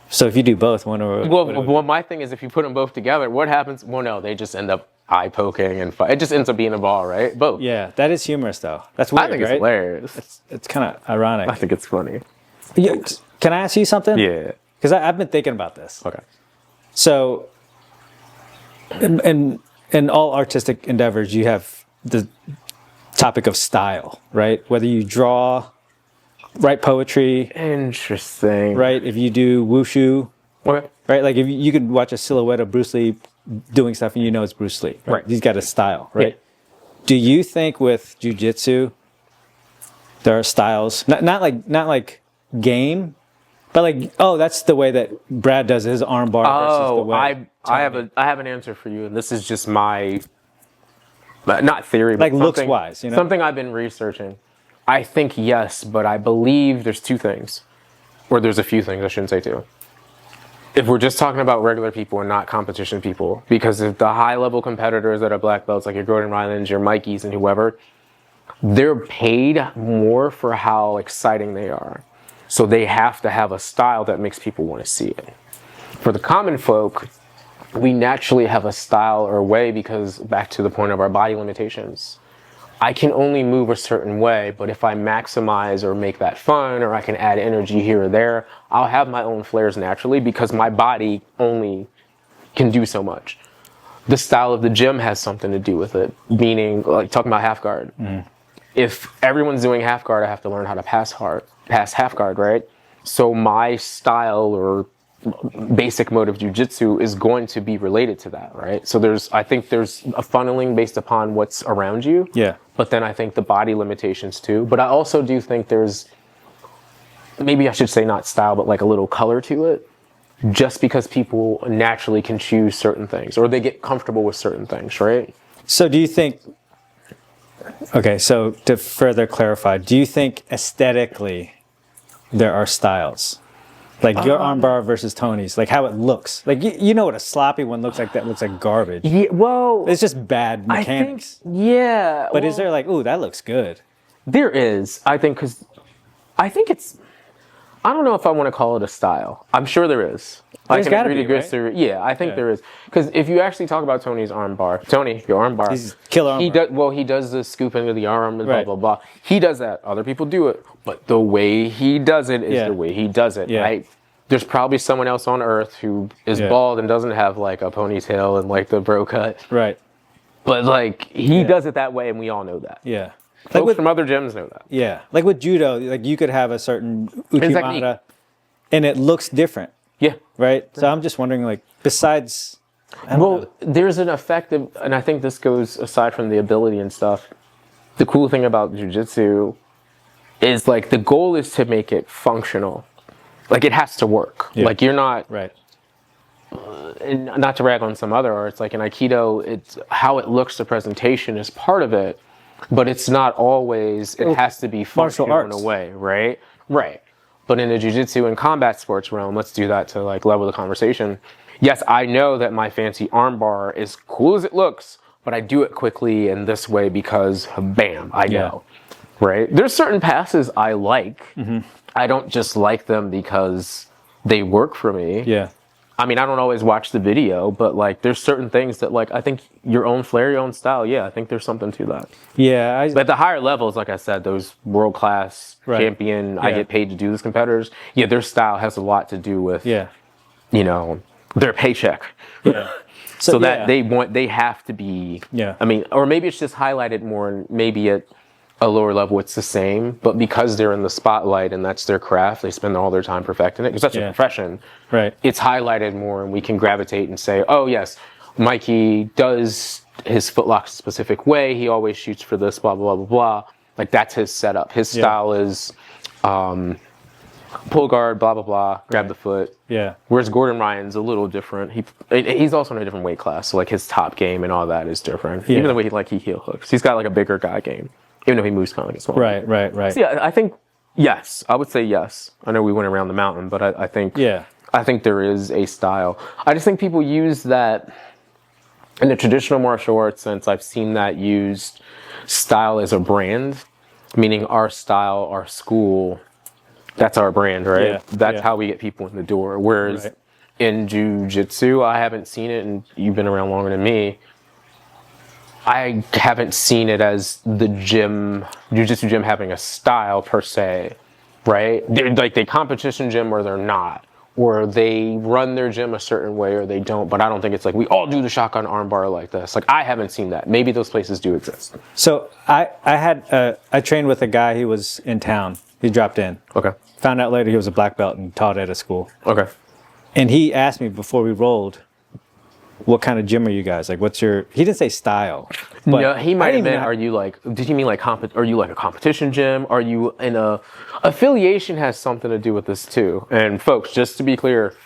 So if you do both, one or well, my thing is if you put them both together, what happens? Well, no, they just end up eye poking and fight. It just ends up being a ball, right? Both. Yeah, that is humorous though. That's weird, I think it's hilarious. It's kind of ironic. I think it's funny. Yeah, can I ask you something? Yeah. Because I've been thinking about this. Okay. So, in all artistic endeavors, you have the topic of style, right? Whether you draw, write poetry. Interesting. Right? If you do wushu. Okay. Right? If you could watch a silhouette of Bruce Lee doing stuff and you know it's Bruce Lee. Right? He's got a style, right? Yeah. Do you think with jiu-jitsu there are styles, not like game, but that's the way that Brad does his arm bar versus the way I have an answer for you, and this is just my not theory, but looks wise, something I've been researching. I think yes, but I believe there's two things, or there's a few things, I shouldn't say two. If we're just talking about regular people and not competition people, because if the high-level competitors that are black belts, like your Gordon Rylands, your Mikeys, and whoever, they're paid more for how exciting they are. So they have to have a style that makes people want to see it. For the common folk, we naturally have a style or a way because, back to the point of our body limitations, I can only move a certain way, but if I maximize or make that fun, or I can add energy here or there, I'll have my own flares naturally because my body only can do so much. The style of the gym has something to do with it, meaning, talking about half guard. If everyone's doing half guard, I have to learn how to pass half guard, right? So my style or basic mode of jiu-jitsu is going to be related to that, right? So I think there's a funneling based upon what's around you. Yeah. But then I think the body limitations too. But I also do think there's, maybe I should say not style, but a little color to it. Just because people naturally can choose certain things or they get comfortable with certain things, right? So do you think, okay, so to further clarify, do you think aesthetically there are styles? Your armbar versus Tony's, how it looks. You know what a sloppy one looks like that looks like garbage. Yeah, well... It's just bad mechanics. But is there ooh, that looks good? There is, I think, because I think it's... I don't know if I want to call it a style. I'm sure there is. There's gotta be, right? Yeah, I think there is. Because if you actually talk about Tony's armbar, Tony, your armbar. He's killer armbar. He does the scoop into the arm and blah, blah, blah. He does that. Other people do it. But the way he does it is the way he does it, right? There's probably someone else on earth who is bald and doesn't have a ponytail and the bro cut. Right. But he does it that way and we all know that. Yeah. Folks from other gyms know that. Yeah. With judo, you could have a certain uchimata and it looks different. Yeah. Right? So I'm just wondering, besides... there's an effective, and I think this goes aside from the ability and stuff, the cool thing about jiu-jitsu is, the goal is to make it functional. It has to work. Yeah. You're not... Right. And not to rag on some other arts, in Aikido, it's how it looks, the presentation is part of it, but it's not always, it has to be functional in a way, right? Right. But in the jiu-jitsu and combat sports realm, let's do that to level the conversation. Yes, I know that my fancy armbar, as cool as it looks, but I do it quickly in this way because bam, I know. Right? There's certain passes I like. I don't just like them because they work for me. Yeah. I mean, I don't always watch the video, but like there's certain things that like I think your own flair, your own style, I think there's something to that. Yeah. But at the higher levels, like I said, those world-class champion, I get paid to do this competitors, their style has a lot to do with, you know, their paycheck. Yeah. So that they have to be, I mean, or maybe it's just highlighted more and maybe at a lower level it's the same, but because they're in the spotlight and that's their craft, they spend all their time perfecting it because that's a profession. Right. It's highlighted more and we can gravitate and say, oh yes, Mikey does his footlock a specific way. He always shoots for this, blah, blah, blah, blah. Like that's his setup. His style is pull guard, blah, blah, blah, grab the foot. Yeah. Whereas Gordon Ryan's a little different. He's also in a different weight class. So like his top game and all that is different. Even the way he heel hooks. He's got like a bigger guy game. Even though he moves kind of like a small guy. Right. So I think, yes. I would say yes. I know we went around the mountain, but I think I think there is a style. I just think people use that in the traditional martial arts sense. I've seen that used style as a brand, meaning our style, our school, that's our brand, right? Yeah. That's how we get people in the door. Whereas in Jiu-Jitsu, I haven't seen it, and you've been around longer than me, I haven't seen it as the Jiu-Jitsu gym having a style per se, right? They're like the competition gym or they're not. Or they run their gym a certain way or they don't. But I don't think it's like, we all do the shotgun armbar like this. Like, I haven't seen that. Maybe those places do exist. So I trained with a guy, he was in town. He dropped in. Okay. Found out later he was a black belt and taught at a school. Okay. And he asked me before we rolled, what kind of gym are you guys? Like, what's your... He didn't say style. But no, he might have meant, are you like... Did you mean like... Are you like a competition gym? Are you in a... Affiliation has something to do with this too. And folks, just to be clear,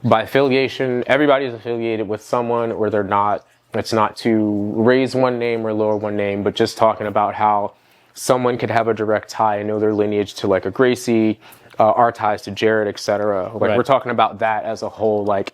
by affiliation, everybody's affiliated with someone or they're not. It's not to raise one name or lower one name, but just talking about how someone could have a direct tie and know their lineage to like a Gracie, our ties to Jared, etc. Like we're talking about that as a whole, like...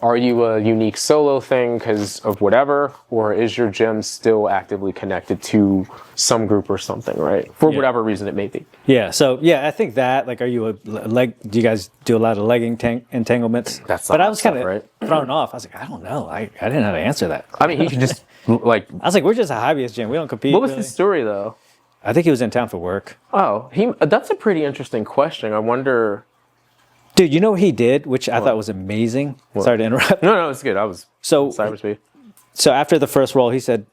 Are you a unique solo thing because of whatever, or is your gym still actively connected to some group or something, right? For whatever reason it may be. Yeah. So I think that, like, are you a leg? Do you guys do a lot of leg entanglements? But I was kind of thrown off. I was like, I don't know. I didn't know how to answer that. I mean, he could just like. I was like, we're just a hobbyist gym. We don't compete. What was his story though? I think he was in town for work. Oh, that's a pretty interesting question. I wonder. Dude, you know what he did, which I thought was amazing? What? Sorry to interrupt. No, it's good. I was cyberspeed. So after the first roll, he said,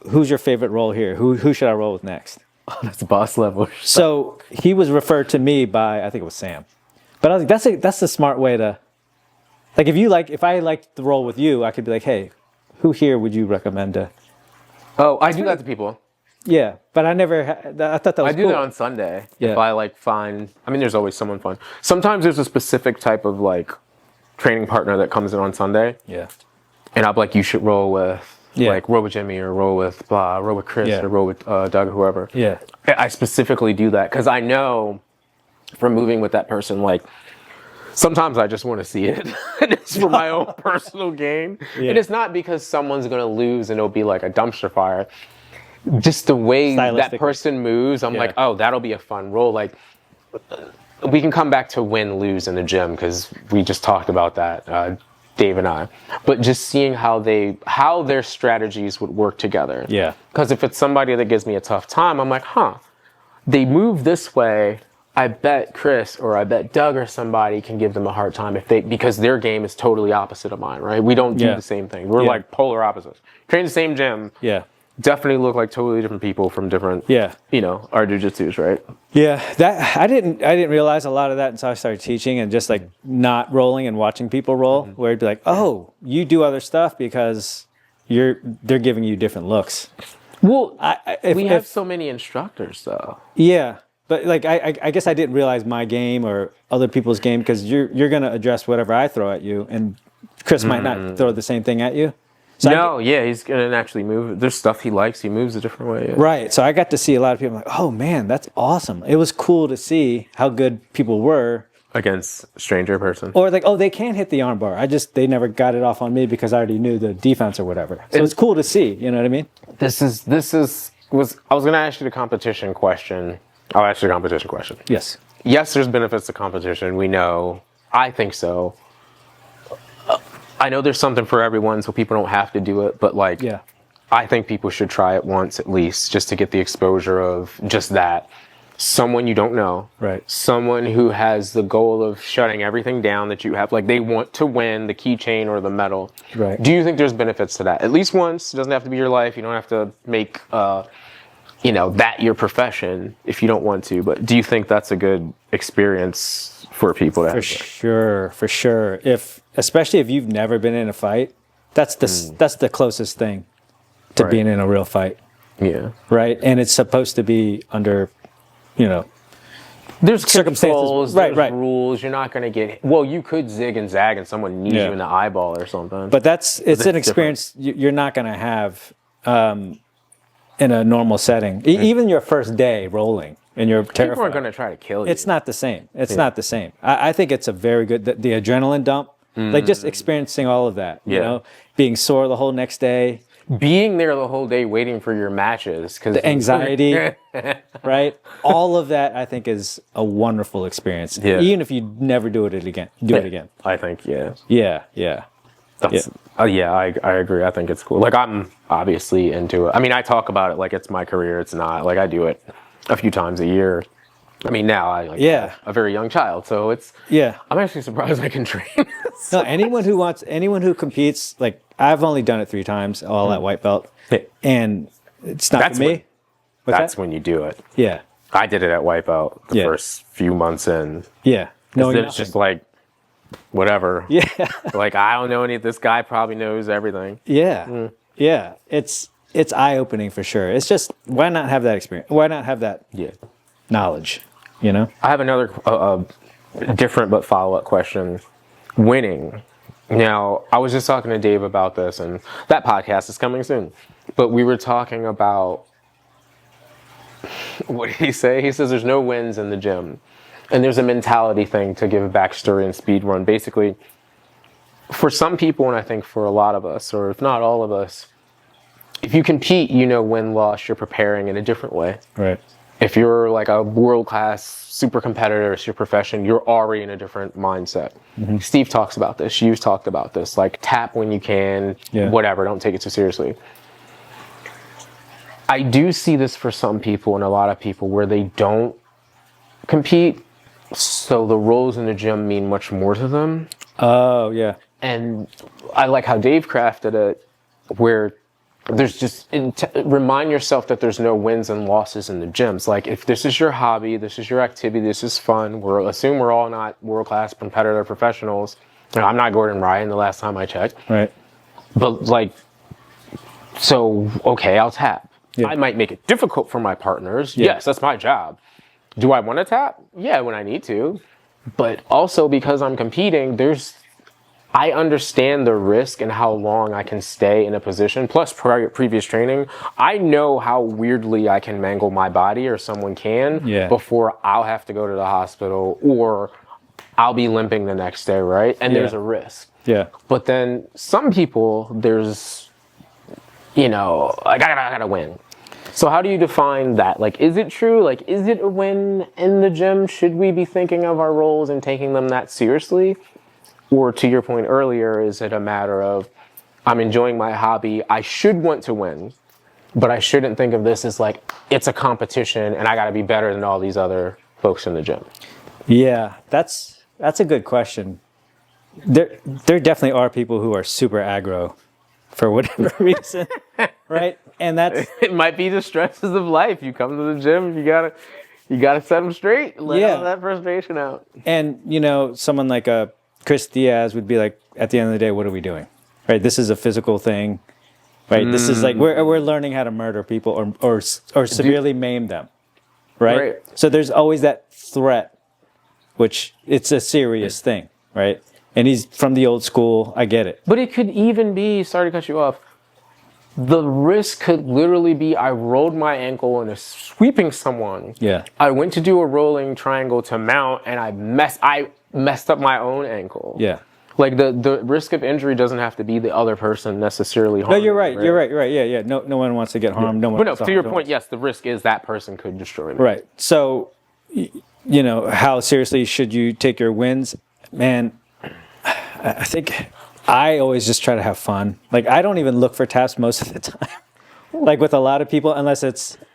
who's your favorite roll here? Who should I roll with next? Oh, that's boss level. So he was referred to me by, I think it was Sam. But I was like, that's a smart way to, like, if I liked the roll with you, I could be like, hey, who here would you recommend to? Oh, I do that to people. Yeah, but I never. I thought that was. I do that on Sunday. Yeah. If I like find, I mean, there's always someone fun. Sometimes there's a specific type of like training partner that comes in on Sunday. Yeah. And I'm like, you should roll with like roll with Jimmy or roll with roll with Chris or roll with Doug or whoever. Yeah. I specifically do that because I know from moving with that person, like sometimes I just want to see it. It's for my own personal gain. Yeah. And it's not because someone's gonna lose and it'll be like a dumpster fire. Just the way that person moves, I'm like, oh, that'll be a fun roll. Like, we can come back to win, lose in the gym because we just talked about that, Dave and I. But just seeing how their strategies would work together. Yeah. Because if it's somebody that gives me a tough time, I'm like, they move this way. I bet Chris or I bet Doug or somebody can give them a hard time because their game is totally opposite of mine, right? We don't do the same thing. We're like polar opposites. Train the same gym. Yeah. Definitely look like totally different people from different, our jiu-jitsus, right? Yeah, that I didn't realize a lot of that until I started teaching and just like not rolling and watching people roll, where it'd be like, oh, you do other stuff because they're giving you different looks. Well, we have so many instructors though. Yeah, but like I guess I didn't realize my game or other people's game because you're gonna address whatever I throw at you, and Chris might not throw the same thing at you. So he's going to actually move. There's stuff he likes. He moves a different way. Yeah. Right. So I got to see a lot of people like, oh, man, that's awesome. It was cool to see how good people were against a stranger person. Or like, oh, they can hit the armbar. They never got it off on me because I already knew the defense or whatever. So it's cool to see. You know what I mean? I was going to ask you the competition question. I'll ask you the competition question. Yes. Yes, there's benefits to competition. We know. I think so. I know there's something for everyone, so people don't have to do it. But like, Yeah. I think people should try it once at least, just to get the exposure of just that. Someone you don't know. Right. Someone who has the goal of shutting everything down that you have. Like, they want to win the keychain or the medal. Right. Do you think there's benefits to that? At least once. It doesn't have to be your life. You don't have to make, that your profession if you don't want to. But do you think that's a good experience for people to have? For sure. Especially if you've never been in a fight, that's the closest thing to being in a real fight. Yeah. Right. And it's supposed to be under, there's circumstances, controls, right, there's rules. You're not going to get. Well, you could zig and zag, and someone knees you in the eyeball or something. But it's an experience you're not going to have in a normal setting. Even your first day rolling, and you're terrified. People are going to try to kill you. It's not the same. It's not the same. I think it's a very good the adrenaline dump, like just experiencing all of that. You know, being sore the whole next day. Being there the whole day waiting for your matches, because the anxiety, right? All of that, I think, is a wonderful experience. Yeah. Even if you never do it again, it again. I think, yeah. I agree. I think it's cool. Like, I'm obviously into it. I mean, I talk about it like it's my career. It's not. Like, I do it a few times a year. I mean, now I have a very young child, so it's. Yeah. I'm actually surprised I can train. No, anyone who competes, like, I've only done it 3 times, all at white belt, and it's not for me. That's when you do it. Yeah. I did it at white belt the first few months in. Yeah. No, it's just like, whatever. Yeah. Like, I don't know this guy probably knows everything. Yeah. Yeah. It's eye-opening for sure. It's just, why not have that experience? Why not have that knowledge, I have another different but follow-up question. Winning. Now, I was just talking to Dave about this, and that podcast is coming soon. But we were talking about, what did he say? He says there's no wins in the gym. And there's a mentality thing, to give a backstory and speed run. Basically, for some people, and I think for a lot of us, or if not all of us, if you compete, win, loss, you're preparing in a different way. Right. If you're like a world-class super competitor, it's your profession, you're already in a different mindset. Mm-hmm. Steve talks about this. You've talked about this. Like, tap when you can, whatever. Don't take it too seriously. I do see this for some people and a lot of people where they don't compete, so the rules in the gym mean much more to them. Oh, yeah. And I like how Dave crafted it, where there's just, remind yourself that there's no wins and losses in the gyms. Like, if this is your hobby, this is your activity, this is fun, assume we're all not world-class competitor professionals. I'm not Gordon Ryan the last time I checked. Right. But like, so, okay, I'll tap. Yeah. I might make it difficult for my partners. Yeah. Yes, that's my job. Do I want to tap? Yeah, when I need to. But also, because I'm competing, I understand the risk and how long I can stay in a position, plus previous training. I know how weirdly I can mangle my body, or someone can, before I'll have to go to the hospital, or I'll be limping the next day, right? And there's a risk. Yeah. But then some people, there's, I gotta win. So how do you define that? Like, is it true? Like, is it a win in the gym? Should we be thinking of our roles and taking them that seriously? Or, to your point earlier, is it a matter of, I'm enjoying my hobby, I should want to win, but I shouldn't think of this as like, it's a competition and I gotta be better than all these other folks in the gym? Yeah, that's a good question. There definitely are people who are super aggro for whatever reason, right? And it might be the stresses of life. You come to the gym, you gotta set them straight, let all that frustration out. And someone like Chris Diaz would be like, at the end of the day, what are we doing? Right? This is a physical thing, right? This is like, we're learning how to murder people or severely maim them, right? So there's always that threat, which it's a serious thing, right? And he's from the old school. I get it. But it could even be, sorry to cut you off, The risk could literally be I rolled my ankle and is sweeping someone. Yeah. I went to do a rolling triangle to mount and I messed up my own ankle. Yeah. Like the risk of injury doesn't have to be the other person necessarily harmed. No, you're right. You're right. You're right. Yeah, yeah. No one wants to get harmed. No one. But no, to your point, yes, the risk is that person could destroy me. Right. So, you know, how seriously should you take your wins? Man, I think I always just try to have fun. Like, I don't even look for taps most of the time. Like with a lot of people, unless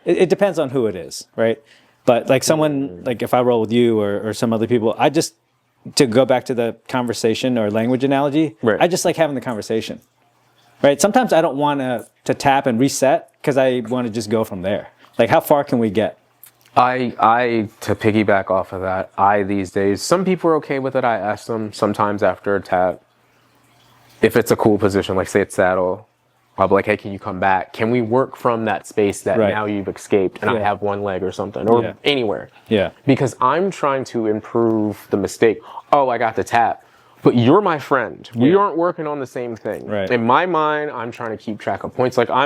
it depends on who it is, right? But like someone, like if I roll with you or some other people, I just, to go back to the conversation or language analogy, right. I just like having the conversation, right? Sometimes I don't want to tap and reset because I want to just go from there. Like, how far can we get? I to piggyback off of that, these days, some people are okay with it. I ask them sometimes after a tap, if it's a cool position, like say it's saddle, I'll be like, hey, can you come back? Can we work from that space that now you've escaped and I have one leg or something, or anywhere? Yeah. Because I'm trying to improve the mistake. Oh, I got the tap. But you're my friend. We aren't working on the same thing. Right. In my mind, I'm trying to keep track of points. Like I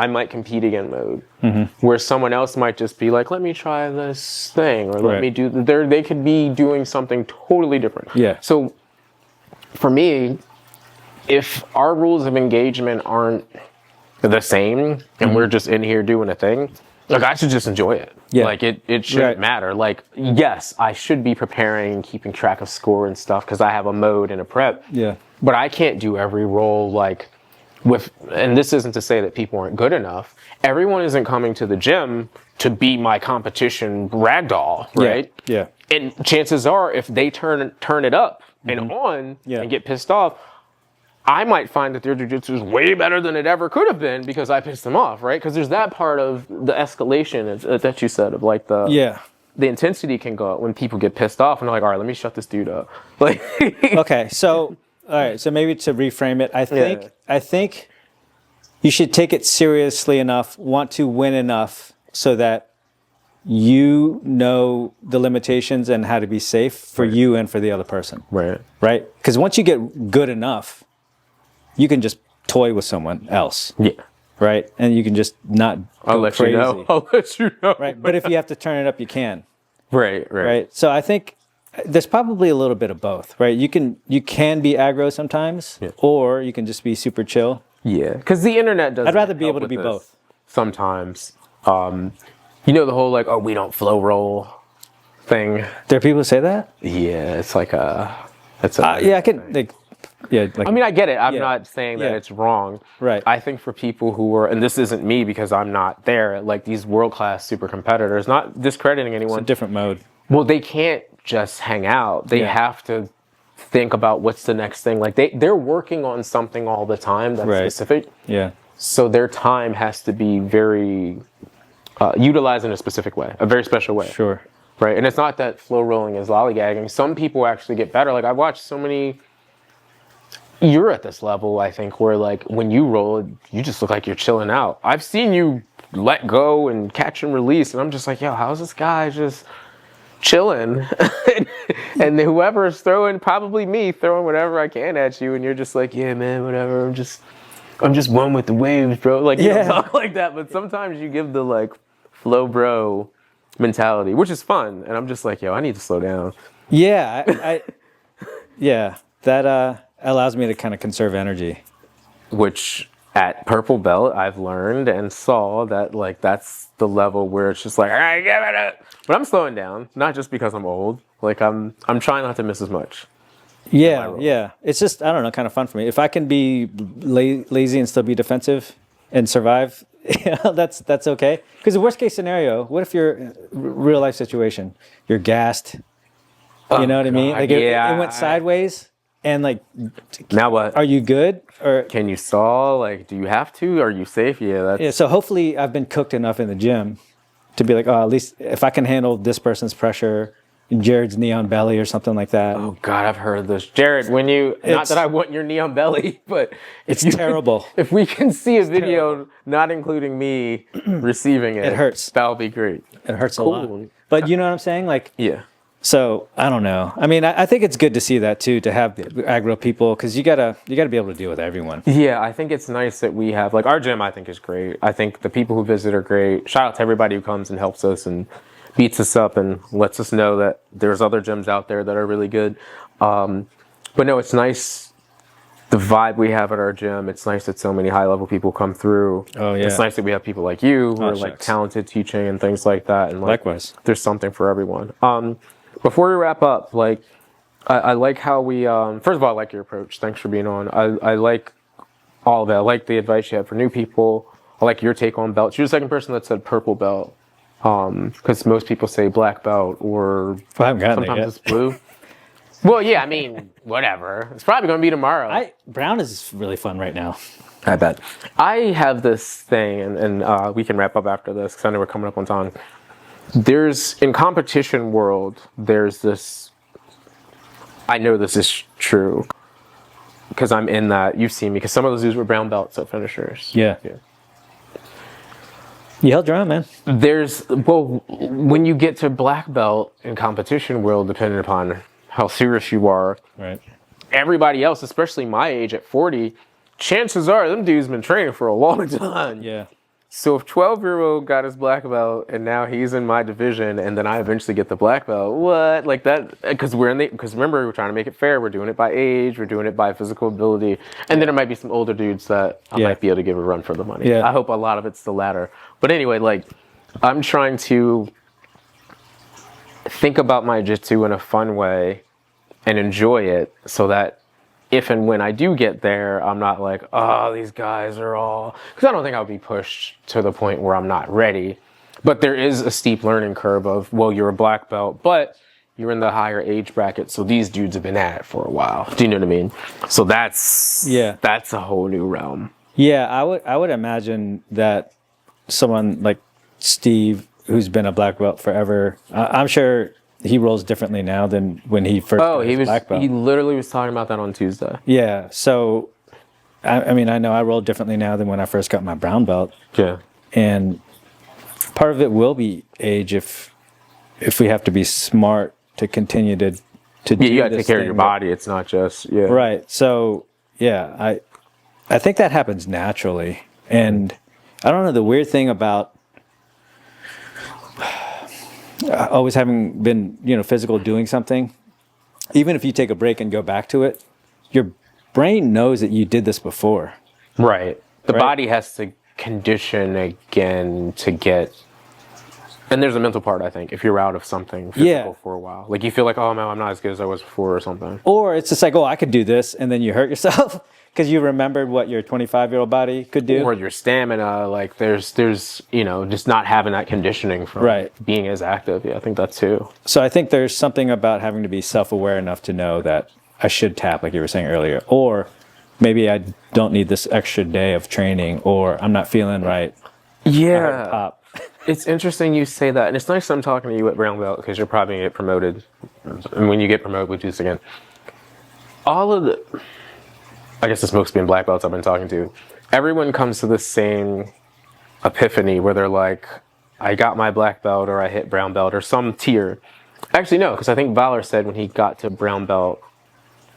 might compete again mode, where someone else might just be like, let me try this thing, or let me do, they could be doing something totally different. Yeah. So for me, if our rules of engagement aren't the same and we're just in here doing a thing, like I should just enjoy it. Yeah. Like it shouldn't matter. Like, yes, I should be preparing, keeping track of score and stuff because I have a mode and a prep. Yeah. But I can't do every roll like and this isn't to say that people aren't good enough. Everyone isn't coming to the gym to be my competition ragdoll, right? Yeah. And chances are if they turn it up and on and get pissed off, I might find that their jiu-jitsu is way better than it ever could have been because I pissed them off, right? Because there's that part of the escalation that you said of like the intensity can go up when people get pissed off and they're like, all right, let me shut this dude up. Like, okay, so all right, so maybe to reframe it, I think you should take it seriously enough, want to win enough, so that you know the limitations and how to be safe for you and for the other person. Right. Right? Because once you get good enough, you can just toy with someone else. Yeah. Right? And you can just not I'll let crazy. You know. I'll let you know. Right. But if you have to turn it up, you can. Right. Right. So I think there's probably a little bit of both, right? You can be aggro sometimes, or you can just be super chill. Yeah. Because the internet doesn't. I'd rather be able to be both. Sometimes. You know the whole like, oh, we don't flow roll thing. There are people who say that? Yeah. It's like yeah, I can like. Yeah, like, I mean, I get it. I'm not saying that it's wrong. Right. I think for people who are, and this isn't me because I'm not there, like these world-class super competitors, not discrediting anyone. It's a different mode. Well, they can't just hang out. They have to think about what's the next thing. Like they're working on something all the time that's specific. Yeah. So their time has to be very utilized in a specific way, a very special way. Sure. Right. And it's not that flow rolling is lollygagging. Some people actually get better. Like I've watched so many. You're at this level, I think, where like when you roll, you just look like you're chilling out. I've seen you let go and catch and release, and I'm just like, yo, how's this guy just chilling? And whoever's throwing, probably me, throwing whatever I can at you, and you're just like, yeah, man, whatever. I'm just one with the waves, bro. Like, you don't talk like that, but sometimes you give the like flow bro mentality, which is fun, and I'm just like, yo, I need to slow down. Yeah, that allows me to kind of conserve energy. Which at Purple Belt, I've learned and saw that like that's the level where it's just like, all right, give it up. But I'm slowing down, not just because I'm old. Like I'm trying not to miss as much. Yeah. It's just, I don't know, kind of fun for me. If I can be lazy and still be defensive and survive, that's okay. Because the worst case scenario, what if you're in a real life situation? You're gassed. You know what I mean? Like it went sideways. And like, now what? Are you good? Or can you saw? Like, do you have to? Are you safe? Yeah. So hopefully, I've been cooked enough in the gym to be like, oh, at least if I can handle this person's pressure, Jared's neon belly or something like that. Oh God, I've heard this, Jared. Not that I want your neon belly, but it's terrible. If we can see a video not including me receiving it, it hurts. That'll be great. It hurts a lot. But you know what I'm saying? Like, yeah. So I don't know. I mean, I think it's good to see that too, to have the aggro people, because you gotta be able to deal with everyone. Yeah, I think it's nice that we have, like, our gym I think is great. I think the people who visit are great. Shout out to everybody who comes and helps us and beats us up and lets us know that there's other gyms out there that are really good. But no, it's nice, the vibe we have at our gym. It's nice that so many high level people come through. Oh, yeah. It's nice that we have people like you who are like shucks. talented teaching and things like that. And like, Likewise. there's something for everyone. Before we wrap up, like, I like how we, first of all, I like your approach. Thanks for being on. I like all of it. I like the advice you have for new people. I like your take on belts. You're the second person that said purple belt. Because most people say black belt, or I haven't gotten it sometimes yet. it's blue. Well, yeah, I mean, whatever. It's probably going to be tomorrow. Brown is really fun right now. I bet. I have this thing, and we can wrap up after this because I know we're coming up on time. In competition world, there's this, I know this is true because I'm in that, you've seen me, because some of those dudes were brown belts at finishers. Yeah. You held your own, man. When you get to black belt in competition world, depending upon how serious you are, Right. everybody else, especially my age at 40, chances are them dudes been training for a long time. Yeah. So if 12-year-old got his black belt and now he's in my division and then I eventually get the black belt, what? Like that, because remember, we're trying to make it fair. We're doing it by age, we're doing it by physical ability. And then there might be some older dudes that I might be able to give a run for the money. Yeah. I hope a lot of it's the latter. But anyway, like, I'm trying to think about my jiu-jitsu in a fun way and enjoy it so that if and when I do get there, I'm not like, oh, these guys are all... Because I don't think I'll be pushed to the point where I'm not ready. But there is a steep learning curve of, well, you're a black belt, but you're in the higher age bracket, so these dudes have been at it for a while. Do you know what I mean? So that's a whole new realm. Yeah, I would imagine that someone like Steve, who's been a black belt forever, I'm sure he rolls differently now than when he first got his black belt. He literally was talking about that on Tuesday. Yeah, so I mean, I know I roll differently now than when I first got my brown belt. Yeah. And part of it will be age if we have to be smart to continue to do you got to this take care of thing your body. It's not just right. So yeah, I think that happens naturally, and I don't know, the weird thing about always having been, physical, doing something, even if you take a break and go back to it, your brain knows that you did this before. Right. The body has to condition again to get... And there's a mental part, I think, if you're out of something physical for a while. Like, you feel like, oh, man, I'm not as good as I was before or something. Or it's just like, oh, I could do this, and then you hurt yourself because you remembered what your 25-year-old body could do. Or your stamina, like, there's just not having that conditioning from being as active. Yeah, I think that too. So I think there's something about having to be self-aware enough to know that I should tap, like you were saying earlier. Or maybe I don't need this extra day of training, or I'm not feeling right. Yeah. Pop. It's interesting you say that, and it's nice I'm talking to you at brown belt because you're probably going to get promoted. And when you get promoted, we'll do this again. I guess it's mostly been black belts I've been talking to. Everyone comes to the same epiphany where they're like, I got my black belt, or I hit brown belt, or some tier. Actually, no, because I think Valor said when he got to brown belt,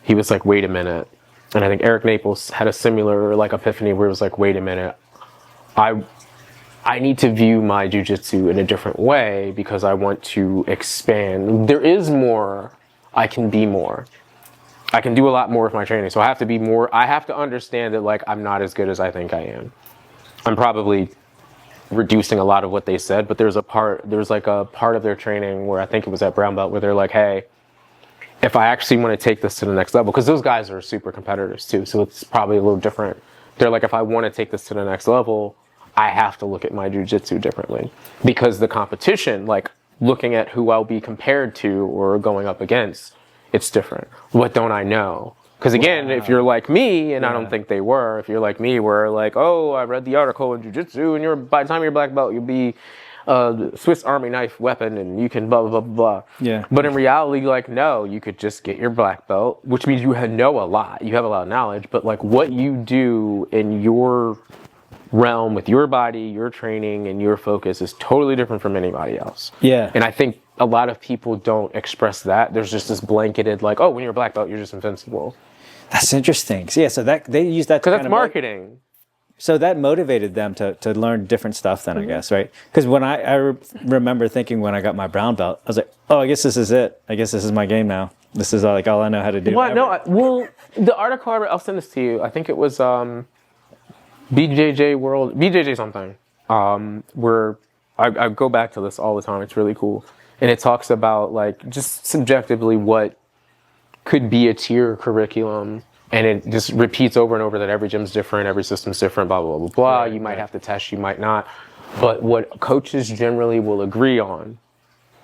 he was like, wait a minute. And I think Eric Naples had a similar epiphany where it was like, wait a minute. I need to view my jiu-jitsu in a different way because I want to expand. There is more. I can be more. I can do a lot more with my training. So I have to be more. I have to understand that I'm not as good as I think I am. I'm probably reducing a lot of what they said, but there's a part of their training where I think it was at brown belt where they're like, hey, if I actually want to take this to the next level, because those guys are super competitors too, so it's probably a little different. They're like, if I want to take this to the next level, I have to look at my jiu-jitsu differently, because the competition, looking at who I'll be compared to or going up against, it's different. What don't I know? Because again, if you're like me, and I don't think they were, if you're like me, where oh, I read the article in jiu-jitsu, and by the time you're black belt, you'll be a Swiss Army knife weapon, and you can blah, blah, blah, blah. Yeah. But in reality, no, you could just get your black belt, which means you know a lot. You have a lot of knowledge, but what you do in your realm with your body, your training, and your focus is totally different from anybody else. Yeah. And I think a lot of people don't express that. There's just this blanketed like, oh, when you're a black belt, you're just invincible. That's interesting. So, yeah, so that they use that to Because that's marketing. So that motivated them to learn different stuff then, I guess, right? Because when I remember thinking when I got my brown belt, I was like, oh, I guess this is it. I guess this is my game now. This is like all I know how to do. Well, no, well, the article, I'll send this to you. I think it was BJJ something, where I go back to this all the time. It's really cool. And it talks about like just subjectively what could be a tier curriculum. And it just repeats over and over that every gym's different, every system's different, blah, blah, blah, blah. Right, you might have to test, you might not. But what coaches generally will agree on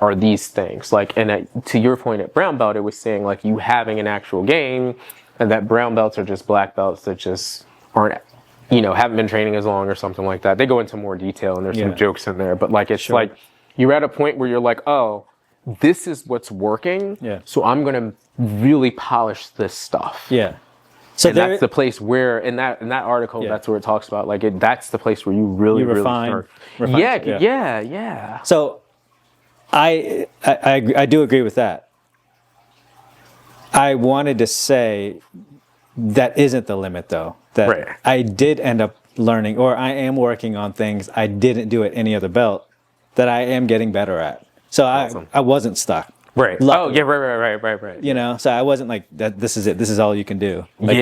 are these things. Like, and to your point at brown belt, it was saying like you having an actual game, and that brown belts are just black belts that just aren't, haven't been training as long or something like that. They go into more detail and there's some jokes in there, but like, it's like, you're at a point where you're like, oh, this is what's working. Yeah. So I'm going to really polish this stuff. Yeah. So that's the place where in that article, that's where it talks about like that's the place where you really start. Yeah. So I do agree with that. I wanted to say that isn't the limit though. That I did end up learning, or I am working on things I didn't do at any other belt that I am getting better at. So I wasn't stuck. Right. Luckily. Oh, yeah, right. So I wasn't like, that. This is it. This is all you can do. Like,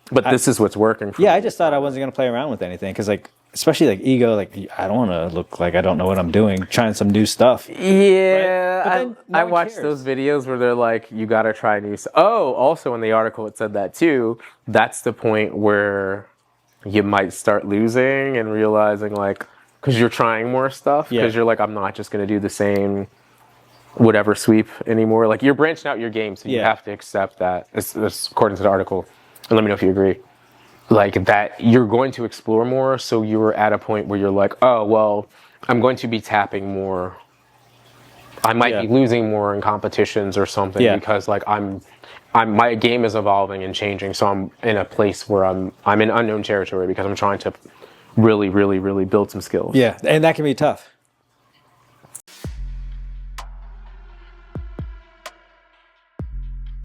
but this is what's working for me. I just thought I wasn't going to play around with anything. Because, like, especially, like, ego, like, I don't want to look like I don't know what I'm doing, trying some new stuff. Yeah. Right? I watched those videos where they're like, you got to try new stuff. Oh, also in the article it said that, too. That's the point where you might start losing and realizing, like, because you're trying more stuff. Because you're like, I'm not just going to do the same whatever sweep anymore. Like, you're branching out your game, so you have to accept that. It's according to the article, and let me know if you agree. Like, that you're going to explore more, so you're at a point where you're like, oh, well, I'm going to be tapping more. I might be losing more in competitions or something because, like, my game is evolving and changing, so I'm in a place where I'm in unknown territory because I'm trying to really, really, really build some skills. Yeah, and that can be tough.